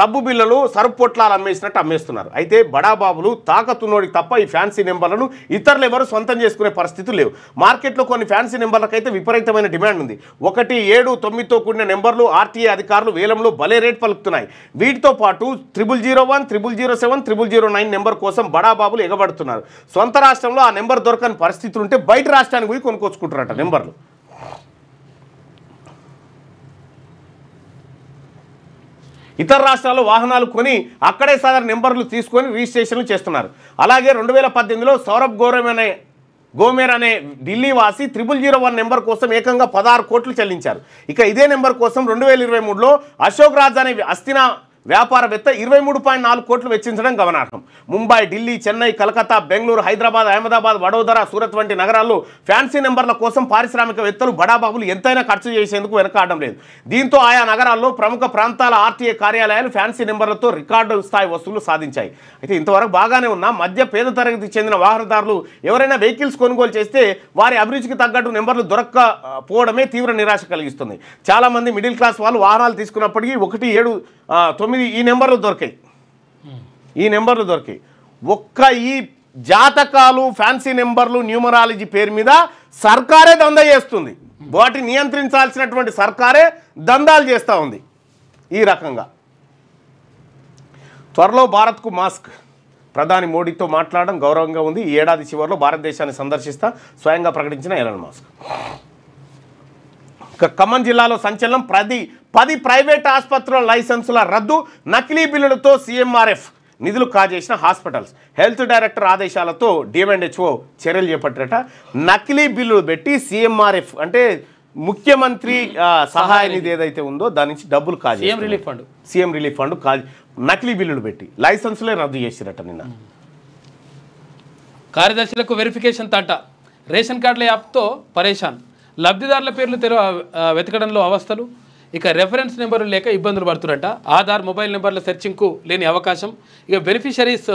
A: సబ్బు బిళ్ళలు సరుపు పొట్లాలు అమ్మేసినట్టు అమ్మేస్తున్నారు. అయితే బడాబాబులు తాకతున్నోడికి తప్ప ఈ ఫ్యాన్సీ నెంబర్లను ఇతరులు ఎవరు సొంతం చేసుకునే పరిస్థితులు లేవు. మార్కెట్లో కొన్ని ఫ్యాన్సీ నెంబర్లకైతే విపరీతమైన డిమాండ్ ఉంది. 1, 7, 9తో కూడిన నెంబర్లు ఆర్టీఏ అధికారులు వేలంలో భలే రేట్ పలుకుతున్నాయి. వీటితో పాటు 0001, 0007, 0009 నెంబర్ కోసం బడాబాబులు ఎగబడుతున్నారు. సొంత రాష్ట్రంలో ఆ నెంబర్ దొరకని పరిస్థితులు ఉంటే బయట రాష్ట్రానికి పోయి కొనుక్కొచ్చుకుంటారట నెంబర్లు. ఇతర రాష్ట్రాల్లో వాహనాలు కొని అక్కడే సదరు నెంబర్లు తీసుకొని రిజిస్ట్రేషన్లు చేస్తున్నారు. అలాగే 2018లో సౌరభ్ గోమేర్ అనే ఢిల్లీ వాసి 0001 నెంబర్ కోసం ఏకంగా 16 కోట్లు చెల్లించారు. ఇక ఇదే నెంబర్ కోసం 2023లో అశోక్ రాజ్ అనే అస్థినా వ్యాపారవేత్త 23.4 కోట్లు వెచ్చించడం గమనార్హం. ముంబై, ఢిల్లీ, చెన్నై, కలకత్తా, బెంగళూరు, హైదరాబాద్, అహ్మదాబాద్, వడోదర, సూరత్ వంటి నగరాల్లో ఫ్యాన్సీ నెంబర్ల కోసం పారిశ్రామికవేత్తలు, బడాబాబులు ఎంతైనా ఖర్చు చేసేందుకు వెనకాడడం లేదు. దీంతో ఆయా నగరాల్లో ప్రముఖ ప్రాంతాల ఆర్టీఏ కార్యాలయాలు ఫ్యాన్సీ నెంబర్లతో రికార్డు స్థాయి వసూళ్లు సాధించాయి. అయితే ఇంతవరకు బాగానే ఉన్న మధ్య పేద తరగతికి చెందిన వాహనదారులు ఎవరైనా వెహికల్స్ కొనుగోలు చేస్తే వారి అభిరుచికి తగ్గట్టు నెంబర్లు దొరక్కపోవడమే తీవ్ర నిరాశ కలిగిస్తుంది. చాలామంది మిడిల్ క్లాస్ వాళ్ళు వాహనాలు తీసుకున్నప్పటికీ 1, 7, 9 ఈ నెంబర్లు దొరికాయి. ఒక్క ఈ జాతకాలు, ఫ్యాన్సీ నెంబర్లు, న్యూమరాలజీ పేరు మీద సర్కారే దందా చేస్తుంది. వాటిని నియంత్రించాల్సినటువంటి సర్కారే దందాలు చేస్తూ ఉంది. ఈ రకంగా త్వరలో భారత్కు మాస్క్. ప్రధాని మోడీతో మాట్లాడడం గౌరవంగా ఉంది. ఈ ఏడాది చివరిలో భారతదేశాన్ని సందర్శిస్తా స్వయంగా ప్రకటించిన ఎలాన్ మాస్క్. ఖమ్మం జిల్లాలో సంచలనం. 10 ప్రైవేట్ ఆసుపత్రుల లైసెన్సుల రద్దు. నకిలీ బిల్లులతో సీఎంఆర్ఎఫ్ నిధులు కాజేసిన హాస్పిటల్స్. హెల్త్ డైరెక్టర్ ఆదేశాలతో డిఎంఎండ్హెచ్ఓ చర్యలు చేపట్టారట. నకిలీ బిల్లులు పెట్టి సీఎంఆర్ఎఫ్ అంటే ముఖ్యమంత్రి సహాయ నిధి ఏదైతే ఉందో దాని నుంచి డబ్బులు కాజే సీఎం రిలీఫ్ ఫండ్ నకిలీ బిల్లులు పెట్టి లైసెన్సులే రద్దు చేసిరట. నిన్న
B: కార్యదర్శులకు వెరిఫికేషన్ తంట. రేషన్ కార్డుల యాప్తో పరేషాన్. లబ్ధిదారుల పేర్లు వెతకడంలో అవస్థలు. ఇక రెఫరెన్స్ నెంబర్లు లేక ఇబ్బందులు పడుతున్నట్ట. ఆధార్, మొబైల్ నెంబర్ల సెర్చింగ్కు లేని అవకాశం. ఇక బెనిఫిషరీస్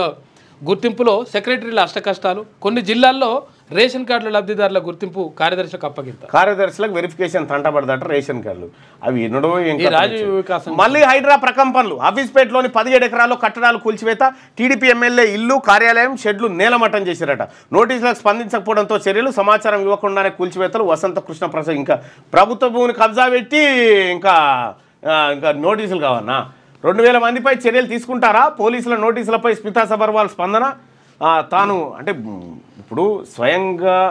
B: గుర్తింపులో సెక్రటరీల అష్టకష్టాలు. కొన్ని జిల్లాల్లో రేషన్ కార్డుల లబ్ధిదారుల గుర్తింపు కార్యదర్శులకు అప్పగింత.
A: కార్యదర్శులకు వెరిఫికేషన్ తంటపడదట రేషన్ కార్డులు. అవి ఎన్నడో మళ్ళీ హైడ్రా ప్రకంపనలు. హఫీజ్పేటలోని 17 ఎకరాల్లో కట్టడాలు కూల్చివేత. టీడీపీ ఎమ్మెల్యే ఇల్లు, కార్యాలయం, షెడ్లు నేలమట్టం చేశారట. నోటీసులకు స్పందించకపోవడంతో చర్యలు. సమాచారం ఇవ్వకుండానే కూల్చివేతలు. వసంత కృష్ణప్రసాద్ ఇంకా ప్రభుత్వ భూమిని కబ్జా పెట్టి ఇంకా నోటీసులు కావన్నా. 2000 మందిపై చర్యలు తీసుకుంటారా? పోలీసుల నోటీసులపై స్మితా సబర్వాల్ స్పందన. తాను అంటే ఇప్పుడు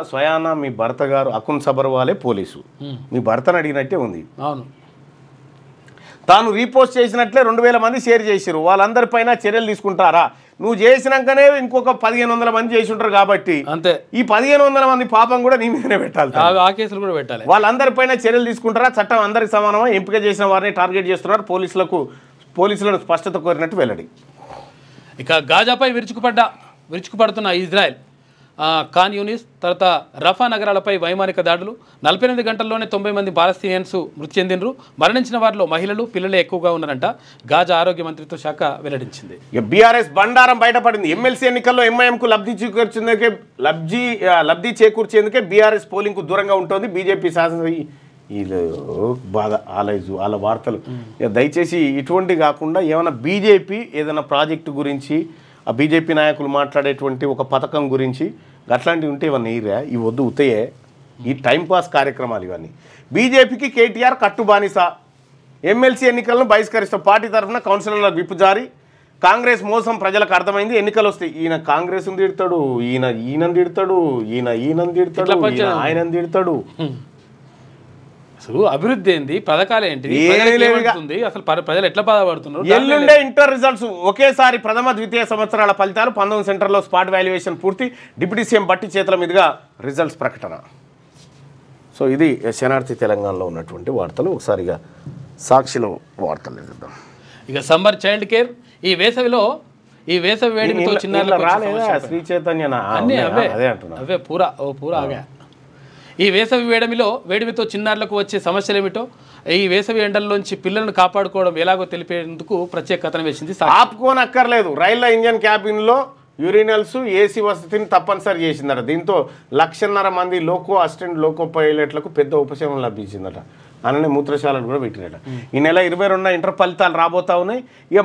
A: స్వయాన మీ భర్త గారు అకున్ సబర్వాలే పోలీసు, మీ భర్తను అడిగినట్టే ఉంది.
B: అవును,
A: తాను రీపోస్ట్ చేసినట్లే 2000 మంది షేర్ చేశారు, వాళ్ళందరిపైన చర్యలు తీసుకుంటారా? నువ్వు చేసినాకనే ఇంకొక 1500 మంది చేసి ఉంటారు కాబట్టి
B: అంతే, ఈ
A: 1500 మంది పాపం కూడా నీ మీదనే పెట్టాలి,
B: ఆ కేసులు కూడా పెట్టాలి.
A: వాళ్ళందరిపైన చర్యలు తీసుకుంటారా? చట్టం అందరికి సమానమా? ఎంపిక చేసిన వారిని టార్గెట్ చేస్తున్నారు, పోలీసులను స్పష్టత కోరినట్టు వెల్లడి.
B: ఇక గాజాపై విరుచుకుపడుతున్న ఇజ్రాయెల్, ఖాన్ యూనిస్ తర్వాత రఫా నగరాలపై వైమానిక దాడులు. 48 గంటల్లోనే 90 మంది పాలస్తీనియన్స్ మృతి చెందినరు. మరణించిన వారిలో మహిళలు, పిల్లలే ఎక్కువగా ఉన్నారంట గాజా ఆరోగ్య మంత్రిత్వ శాఖ వెల్లడించింది.
A: బీఆర్ఎస్ బండారం బయటపడింది. ఎమ్మెల్సీ ఎన్నికల్లో ఎంఐఎంకు లబ్ధి చేకూర్చేందుకే బీఆర్ఎస్ పోలింగ్కు దూరంగా ఉంటుంది. బీజేపీ శాసనసభ వీళ్ళు బాగా వాళ్ళ వార్తలు దయచేసి ఇటువంటి కాకుండా ఏమైనా బీజేపీ ఏదైనా ప్రాజెక్టు గురించి ఆ బీజేపీ నాయకులు మాట్లాడేటువంటి ఒక పథకం గురించి అట్లాంటివి ఉంటే ఇవన్నీ ఇవి వద్దు ఉత్తయే ఈ టైంపాస్ కార్యక్రమాలు ఇవన్నీ. బీజేపీకి కేటీఆర్ కట్టుబానిస, ఎమ్మెల్సీ ఎన్నికలను బహిష్కరిస్తాం, పార్టీ తరఫున కౌన్సిలర్ల విప్ జారీ. కాంగ్రెస్ మోసం ప్రజలకు అర్థమైంది, ఎన్నికలు వస్తాయి ఈయన కాంగ్రెస్ తిడతాడు, ఈయన తిడతాడు, ఈయన తిడతాడు, ఆయన తిడతాడు.
B: అసలు అభివృద్ధి ఏంది, పథకాలు ఏంటి, అసలు ప్రజలు ఎట్లా బాధపడుతున్నారు?
A: ఎల్లుండే ఇంటర్ రిజల్ట్స్ ఒకేసారి ప్రథమ ద్వితీయ సంవత్సరాల ఫలితాలు 19 సెంటర్లో స్పాట్ వాల్యుయేషన్ పూర్తి. డిప్యూటీ సీఎం బట్టి చేతుల మీదుగా రిజల్ట్స్ ప్రకటన. సో ఇది శనార్థి తెలంగాణలో ఉన్నటువంటి వార్తలు. ఒకసారిగా సాక్షిలో వార్తలు చూద్దాం.
B: ఇక సమ్మర్ చైల్డ్ కేర్ ఈ వేసవి వేడిమితో చిన్న
A: శ్రీ చైతన్య
B: అవే పూరా ఆగా. ఈ వేడిమితో చిన్నారులకు వచ్చే సమస్యలు ఏమిటో, ఈ వేసవి ఎండల్లోంచి పిల్లలను కాపాడుకోవడం ఎలాగో తెలిపేందుకు ప్రత్యేక కథనం వేసింది.
A: ఆపుకోనక్కర్లేదు, రైళ్ల ఇంజన్ క్యాబిన్లో యూరినల్స్, ఏసీ వసతిని తప్పనిసరి చేసిందట. దీంతో 1,50,000 మంది లోకో పైలట్లకు పెద్ద ఉపశమనం లభించిందట. అలానే మూత్రశాలలు కూడా పెట్టినట. ఈ నెల 22న ఇంటర్ ఫలితాలు రాబోతా ఉన్నాయి. ఇక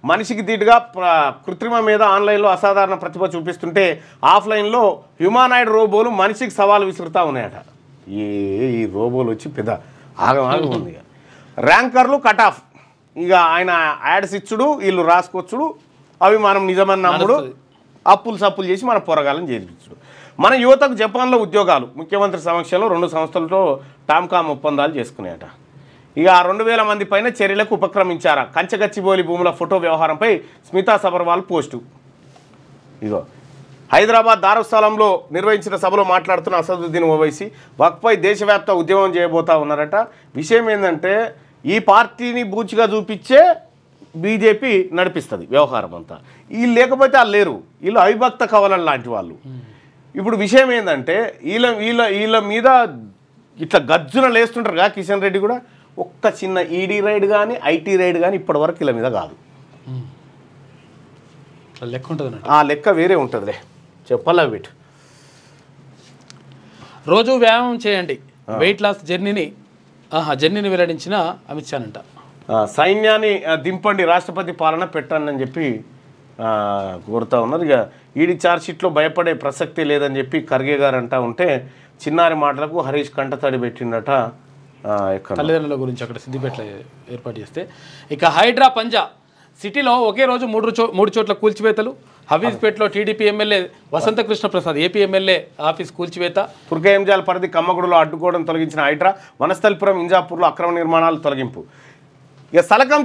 A: మనిషికి దీటుగా కృత్రిమ మీద ఆన్లైన్లో అసాధారణ ప్రతిభ చూపిస్తుంటే ఆఫ్లైన్లో హ్యూమానాయిడ్ రోబోలు మనిషికి సవాలు విసురుతూ ఉన్నాయట. ఈ రోబోలు వచ్చి పెద్ద ఆగమాగం ఉంది. ర్యాంకర్లు కట్ ఆఫ్, ఇక ఆయన యాడ్స్ ఇచ్చుడు, వీళ్ళు రాసుకొచ్చుడు, అవి మనం నిజమని నమ్ముడు, సప్పులు చేసి మన పొరగాలను చేర్పించుడు. మన యువతకు జపాన్లో ఉద్యోగాలు, ముఖ్యమంత్రి సమక్షంలో 2 సంస్థలతో టామ్కామ్ ఒప్పందాలు చేసుకున్నాయట. ఇక 2,000 మంది పైన చర్యలకు ఉపక్రమించారా? కంచగచ్చిబౌలి భూముల ఫోటో వ్యవహారంపై స్మితా సబర్వాల్ పోస్టు. ఇగో హైదరాబాద్ దారుస్థలంలో నిర్వహించిన సభలో మాట్లాడుతున్న అసదుద్దీన్ ఓవైసీ వక్ఫ్పై దేశవ్యాప్త ఉద్యమం చేయబోతా ఉన్నారట. విషయం ఏంటంటే ఈ పార్టీని బూచిగా చూపించే బీజేపీ నడిపిస్తుంది వ్యవహారం అంతా. వీళ్ళు లేకపోతే వాళ్ళు లేరు, వీళ్ళు అవిభక్త కవలలు లాంటి వాళ్ళు. ఇప్పుడు విషయం ఏంటంటే వీళ్ళ మీద ఇట్లా గజ్జున లేస్తుంటారు కదా కిషన్ రెడ్డి కూడా. ఒక్క చిన్న ఈడీ రైడ్ కానీ ఐటీ రైడ్ కానీ ఇప్పటివరకు ఇలా మీద కాదు.
B: లెక్క ఉంటుంది,
A: ఆ లెక్క వేరే ఉంటుందిలే, చెప్పాలా వీటి.
B: రోజు వ్యాయామం చేయండి, వెయిట్ లాస్ జర్నీని వెల్లడించిన అమిత్ షా అంట.
A: సైన్యాన్ని దింపండి, రాష్ట్రపతి పాలన పెట్టండి అని చెప్పి కోరుతా ఉన్నారు. ఇక ఈడీ ఛార్జ్షీట్లో భయపడే ప్రసక్తి లేదని చెప్పి ఖర్గే గారు అంటా ఉంటే చిన్నారి మాటలకు హరీష్ కంటతడి పెట్టిండట.
B: తల్లిదండ్రుల గురించి అక్కడ సిద్దిపేటలో ఏర్పాటు చేస్తే. ఇక హైడ్రా పంజా సిటీలో ఒకే రోజు 3 చోట్ల కూల్చివేతలు. హఫీజ్పేటలో TDP MLA Vasantha Krishna Prasad AP MLA office కూల్చివేత.
A: పుర్కయంజాల పరిధి కమ్మగుడులో అడ్డుకోవడం తొలగించిన హైడ్రా. వనస్థలిపురం ఇంజాపూర్లో అక్రమ నిర్మాణాలు తొలగింపు. ఇక సలకం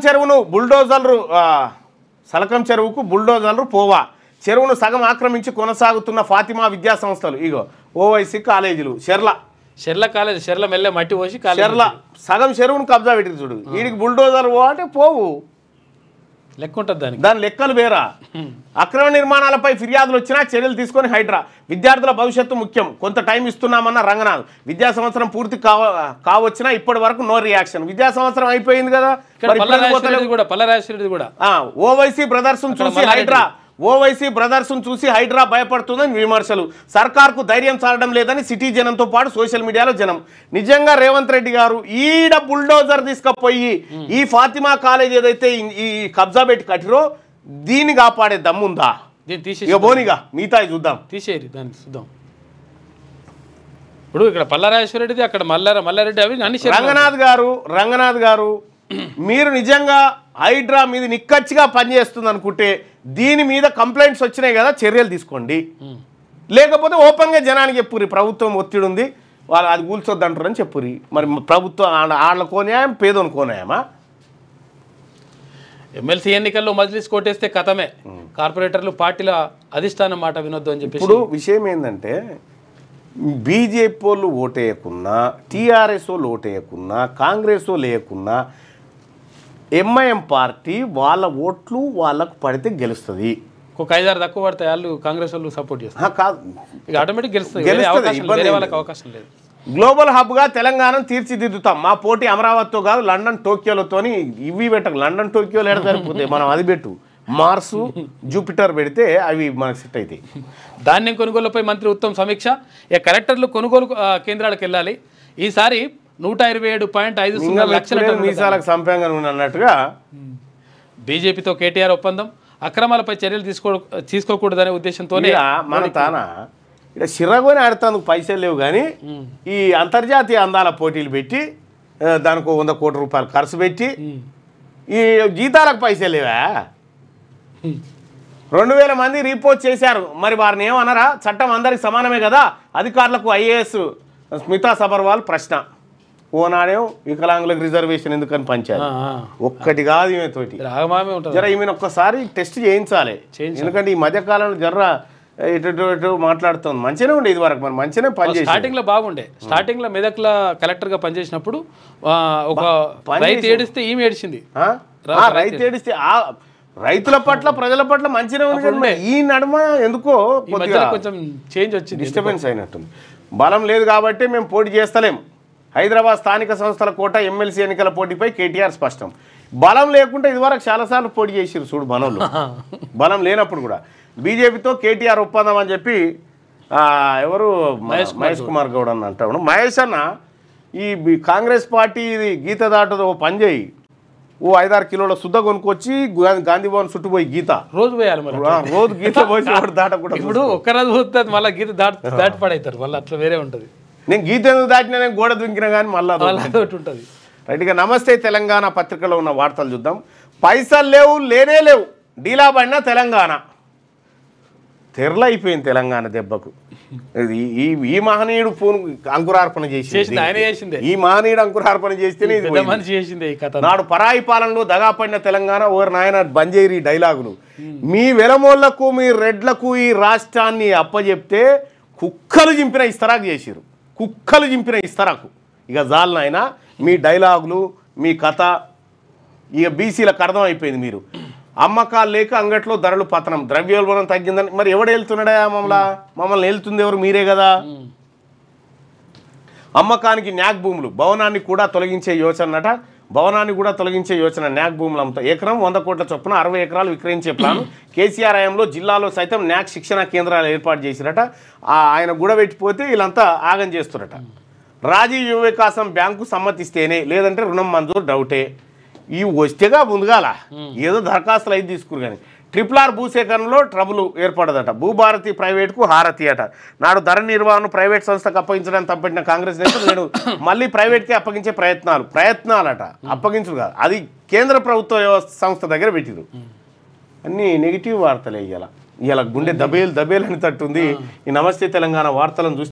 A: చెరువుకు బుల్డోజర్లు పోవా. చెరువును సగం ఆక్రమించి కొనసాగుతున్న ఫాతిమా విద్యా సంస్థలు. ఇగో ఓవైసీ కాలేజీలు
B: షెర్ల కాలేజ్, షెర్ల మెల్లె మట్టి పోసి
A: షెర్ల సగం చెరువును కబ్జా పెట్టి చూడు. వీడికి బుల్డోజర్ అంటే పోవు,
B: లెక్క ఉంటుంది,
A: దాని లెక్కలు వేరా. అక్రమ నిర్మాణాలపై ఫిర్యాదులు వచ్చినా చర్యలు తీసుకొని హైడ్రా. విద్యార్థుల భవిష్యత్తు ముఖ్యం, కొంత టైం ఇస్తున్నామన్న రంగనాథ్. విద్యా సంవత్సరం పూర్తి కావచ్చినా ఇప్పటి వరకు నో రియాక్షన్. విద్యా సంవత్సరం అయిపోయింది కదా. ఓవైసీ బ్రదర్స్ చూసి హైడ్రా భయపడుతుందని విమర్శలు. సర్కార్కు ధైర్యం చాలడం లేదని సిటీ జనంతో పాటు సోషల్ మీడియాలో జనం. నిజంగా రేవంత్ రెడ్డి గారు ఈడ బుల్డోజర్ తీసుకుపోయి ఈ ఫాతిమా కాలేజ్ ఏదైతే ఈ కబ్జా పెట్టి కట్టిరో దీన్ని కాపాడే దమ్ముందా? ఇక బోనిగా మిగతా చూద్దాం,
B: తీసేరి దాన్ని చూద్దాం. ఇప్పుడు ఇక్కడ పల్లారాజేశ్వర రెడ్డిది, అక్కడ మల్లారెడ్డి, అవి అన్ని. రంగనాథ్
A: గారు మీరు నిజంగా హైడ్రా మీద నిక్కచ్చిగా పనిచేస్తుంది అనుకుంటే దీని మీద కంప్లైంట్స్ వచ్చినాయి కదా, చర్యలు తీసుకోండి. లేకపోతే ఓపెన్గా జనానికి చెప్పుర్రి ప్రభుత్వం ఒత్తిడి ఉంది, వాళ్ళు అది కూల్చొద్దు అంటారని చెప్పుర్రి. మరి ప్రభుత్వం వాళ్ళ కోన్యాయం పేదోని కోన్యాయమా?
B: ఎమ్మెల్సీ ఎన్నికల్లో మజ్లిస్ కొట్టేస్తే కథమే, కార్పొరేటర్లు పార్టీల అధిష్టానం మాట వినొద్దు అని చెప్పి.
A: ఇప్పుడు విషయం ఏంటంటే బీజేపీ వాళ్ళు ఓటేయకున్నా, టీఆర్ఎస్ వాళ్ళు ఓటేయకున్నా, కాంగ్రెస్ వాళ్ళు లేకున్నా ఎంఐఎం పార్టీ వాళ్ళ ఓట్లు వాళ్ళకు పడితే గెలుస్తుంది.
B: ఒక 5-6 తక్కువ పడతాయి, వాళ్ళు కాంగ్రెస్ వాళ్ళు సపోర్ట్ చేస్తారు,
A: కాదు
B: ఇక ఆటోమేటిక్ గెలుస్తుంది. వేరే వాళ్ళకి అవకాశం లేదు.
A: గ్లోబల్ హబ్గా తెలంగాణను తీర్చిదిద్దుతాం. మా పోటీ అమరావతితో కాదు, లండన్ టోక్యోలతోని. ఇవి పెట్టకు, లండన్ టోక్యోలు ఎడ సరిపోతాయి, మనం అది పెట్టు. మార్సు జూపిటర్ పెడితే అవి మనకు సెట్ అవుతాయి.
B: ధాన్యం కొనుగోలుపై మంత్రి ఉత్తమ్ సమీక్ష. ఇక కలెక్టర్లు కొనుగోలు కేంద్రాలకు వెళ్ళాలి. ఈసారి 127.50 లక్షల
A: మీసాలకు సంపంగా అన్నట్టుగా
B: బీజేపీతో కేటీఆర్ ఒప్పందం. అక్రమాలపై చర్యలు తీసుకోకూడదనే ఉద్దేశంతోనే
A: మన తానా ఇక్కడ చిరగొని ఆడుతానికి పైసలు లేవు, కానీ ఈ అంతర్జాతీయ అందాల పోటీలు పెట్టి దానికి 100 కోట్ల రూపాయలు ఖర్చు పెట్టి ఈ జీతాలకు పైసలు లేవా? 2000 మంది రిపోర్ట్ చేశారు. మరి వారిని ఏమన్నారా? చట్టం అందరికి సమానమే కదా. అధికారులకు ఐఏఎస్ స్మితా సబర్వాల్ ప్రశ్న. ఓనాడేం వికలాంగులకు రిజర్వేషన్ ఎందుకని పంచారు. ఒక్కటి కాదు ఈమె తోటి జర ఈమెను ఒక్కసారి టెస్ట్ చేయించాలి. ఎందుకంటే ఈ మధ్యకాలంలో జర్ర ఎటు మాట్లాడుతుంది. మంచిగానే ఉండే ఇది వరకు, మరి మంచిగానే పనిచేసి
B: స్టార్టింగ్లో బాగుండే. స్టార్టింగ్లో మెదక్లో కలెక్టర్గా పనిచేసినప్పుడు ఒక రైతు ఏడిస్తే ఈమె ఏడిచింది.
A: రైతు ఏడిస్తే రైతుల పట్ల ప్రజల పట్ల మంచిగా ఉంది. ఈ నడుమ ఎందుకో
B: కొంచెం చేంజ్ వచ్చింది,
A: డిస్టర్బెన్స్ అయినట్టుంది. బలం లేదు కాబట్టి మేము పోటీ చేస్తలేం. హైదరాబాద్ స్థానిక సంస్థల కోట ఎమ్మెల్సీ ఎన్నికల పోటీపై కేటీఆర్ స్పష్టం. బలం లేకుంటే ఇదివరకు చాలాసార్లు పోటీ చేసిరు చూడు మనోళ్ళు. బలం లేనప్పుడు కూడా బీజేపీతో కేటీఆర్ ఒప్పందం అని చెప్పి ఎవరు మహేష్ కుమార్ గౌడ్ అని అంటాడు. మహేష్ అన్న ఈ కాంగ్రెస్ పార్టీ ఇది గీత దాటదో ఓ పని చేయి, ఓ 5-6 కిలోల శుద్ధ కొనుక్కొచ్చి గాంధీ భవన్ చుట్టూ పోయి గీత
B: రోజు పోయాలి. మరి
A: రోజు గీత పోసి దాటకూడదు.
B: ఇప్పుడు ఒక్కరోజు పోతుంది, మళ్ళీ గీత దాటి పడవుతారు, మళ్ళీ అట్లా వేరే ఉంటుంది.
A: నేను గీత ఎందుకు దాటినా, నేను గోడ దుంకినా కానీ మళ్ళీ
B: అదొకటి ఉంటుంది.
A: రైట్గా నమస్తే తెలంగాణ పత్రికలో ఉన్న వార్తలు చూద్దాం. పైసలు లేవు, లేనే లేవు, డీలా పడిన తెలంగాణ. తెరలైపోయింది తెలంగాణ దెబ్బకు. ఈ మహనీయుడు ఫోన్ అంకురార్పణ చేసింది. ఈ మహనీయుడు అంకురార్పణ చేస్తేనే నాడు పరాయి పాలనలో దగాపడిన తెలంగాణ. ఓరు నాయన బంజేరి డైలాగులు. మీ వెలమోళ్లకు మీ రెడ్లకు ఈ రాష్ట్రాన్ని అప్పచెప్తే కుక్కలు చింపిన ఇస్తరాకు చేసిరు. కుక్కలు చింపిన ఇస్తరాకు. ఇక జాలనైనా మీ డైలాగులు, మీ కథ ఇక బీసీలకు అర్థమైపోయింది. మీరు అమ్మకాలు లేక అంగట్లో ధరలు పతనం, ద్రవ్యోల్బణం తగ్గిందని. మరి ఎవడు వెళ్తున్నాడా? మమ్మల్ని వెళ్తుంది ఎవరు? మీరే కదా. అమ్మకానికి న్యాక్ భూములు, భవనాన్ని కూడా తొలగించే యోచనట. భవనాన్ని కూడా తొలగించే యోచన. న్యాక్ భూములు అమ్ముతాయి. ఎకరం 100 కోట్ల చొప్పున 60 ఎకరాలు విక్రయించే ప్లాను. కేసీఆర్ హయాంలో జిల్లాలో సైతం న్యాక్ శిక్షణ కేంద్రాలు ఏర్పాటు చేసిరట. ఆయన గుడబెట్టిపోతే వీళ్ళంతా ఆగం చేస్తురట. రాజీవ్ యువ వికాసం బ్యాంకు సమ్మతిస్తేనే, లేదంటే రుణం మంజూరు డౌటే. ఇవి వస్తేగా ముందుగాల ఏదో దరఖాస్తులు అయితే తీసుకురు. కానీ RRR భూసేకరణలో ట్రబుల్ ఏర్పడదట. భూభారతి ప్రైవేట్కు హారతి అట. నాడు ధర నిర్వహణను ప్రైవేట్ సంస్థకు అప్పగించడానికి తప్పట్టిన కాంగ్రెస్ నేతలు నేడు మళ్ళీ ప్రైవేట్కి అప్పగించే ప్రయత్నాలట. అప్పగించరు కాదు, అది కేంద్ర ప్రభుత్వ సంస్థ దగ్గర పెట్టిరు. అన్నీ నెగిటివ్ వార్తలే. ఇలా గుండె దబేలు అని తట్టుంది. ఈ నమస్తే తెలంగాణ వార్తలను చూసి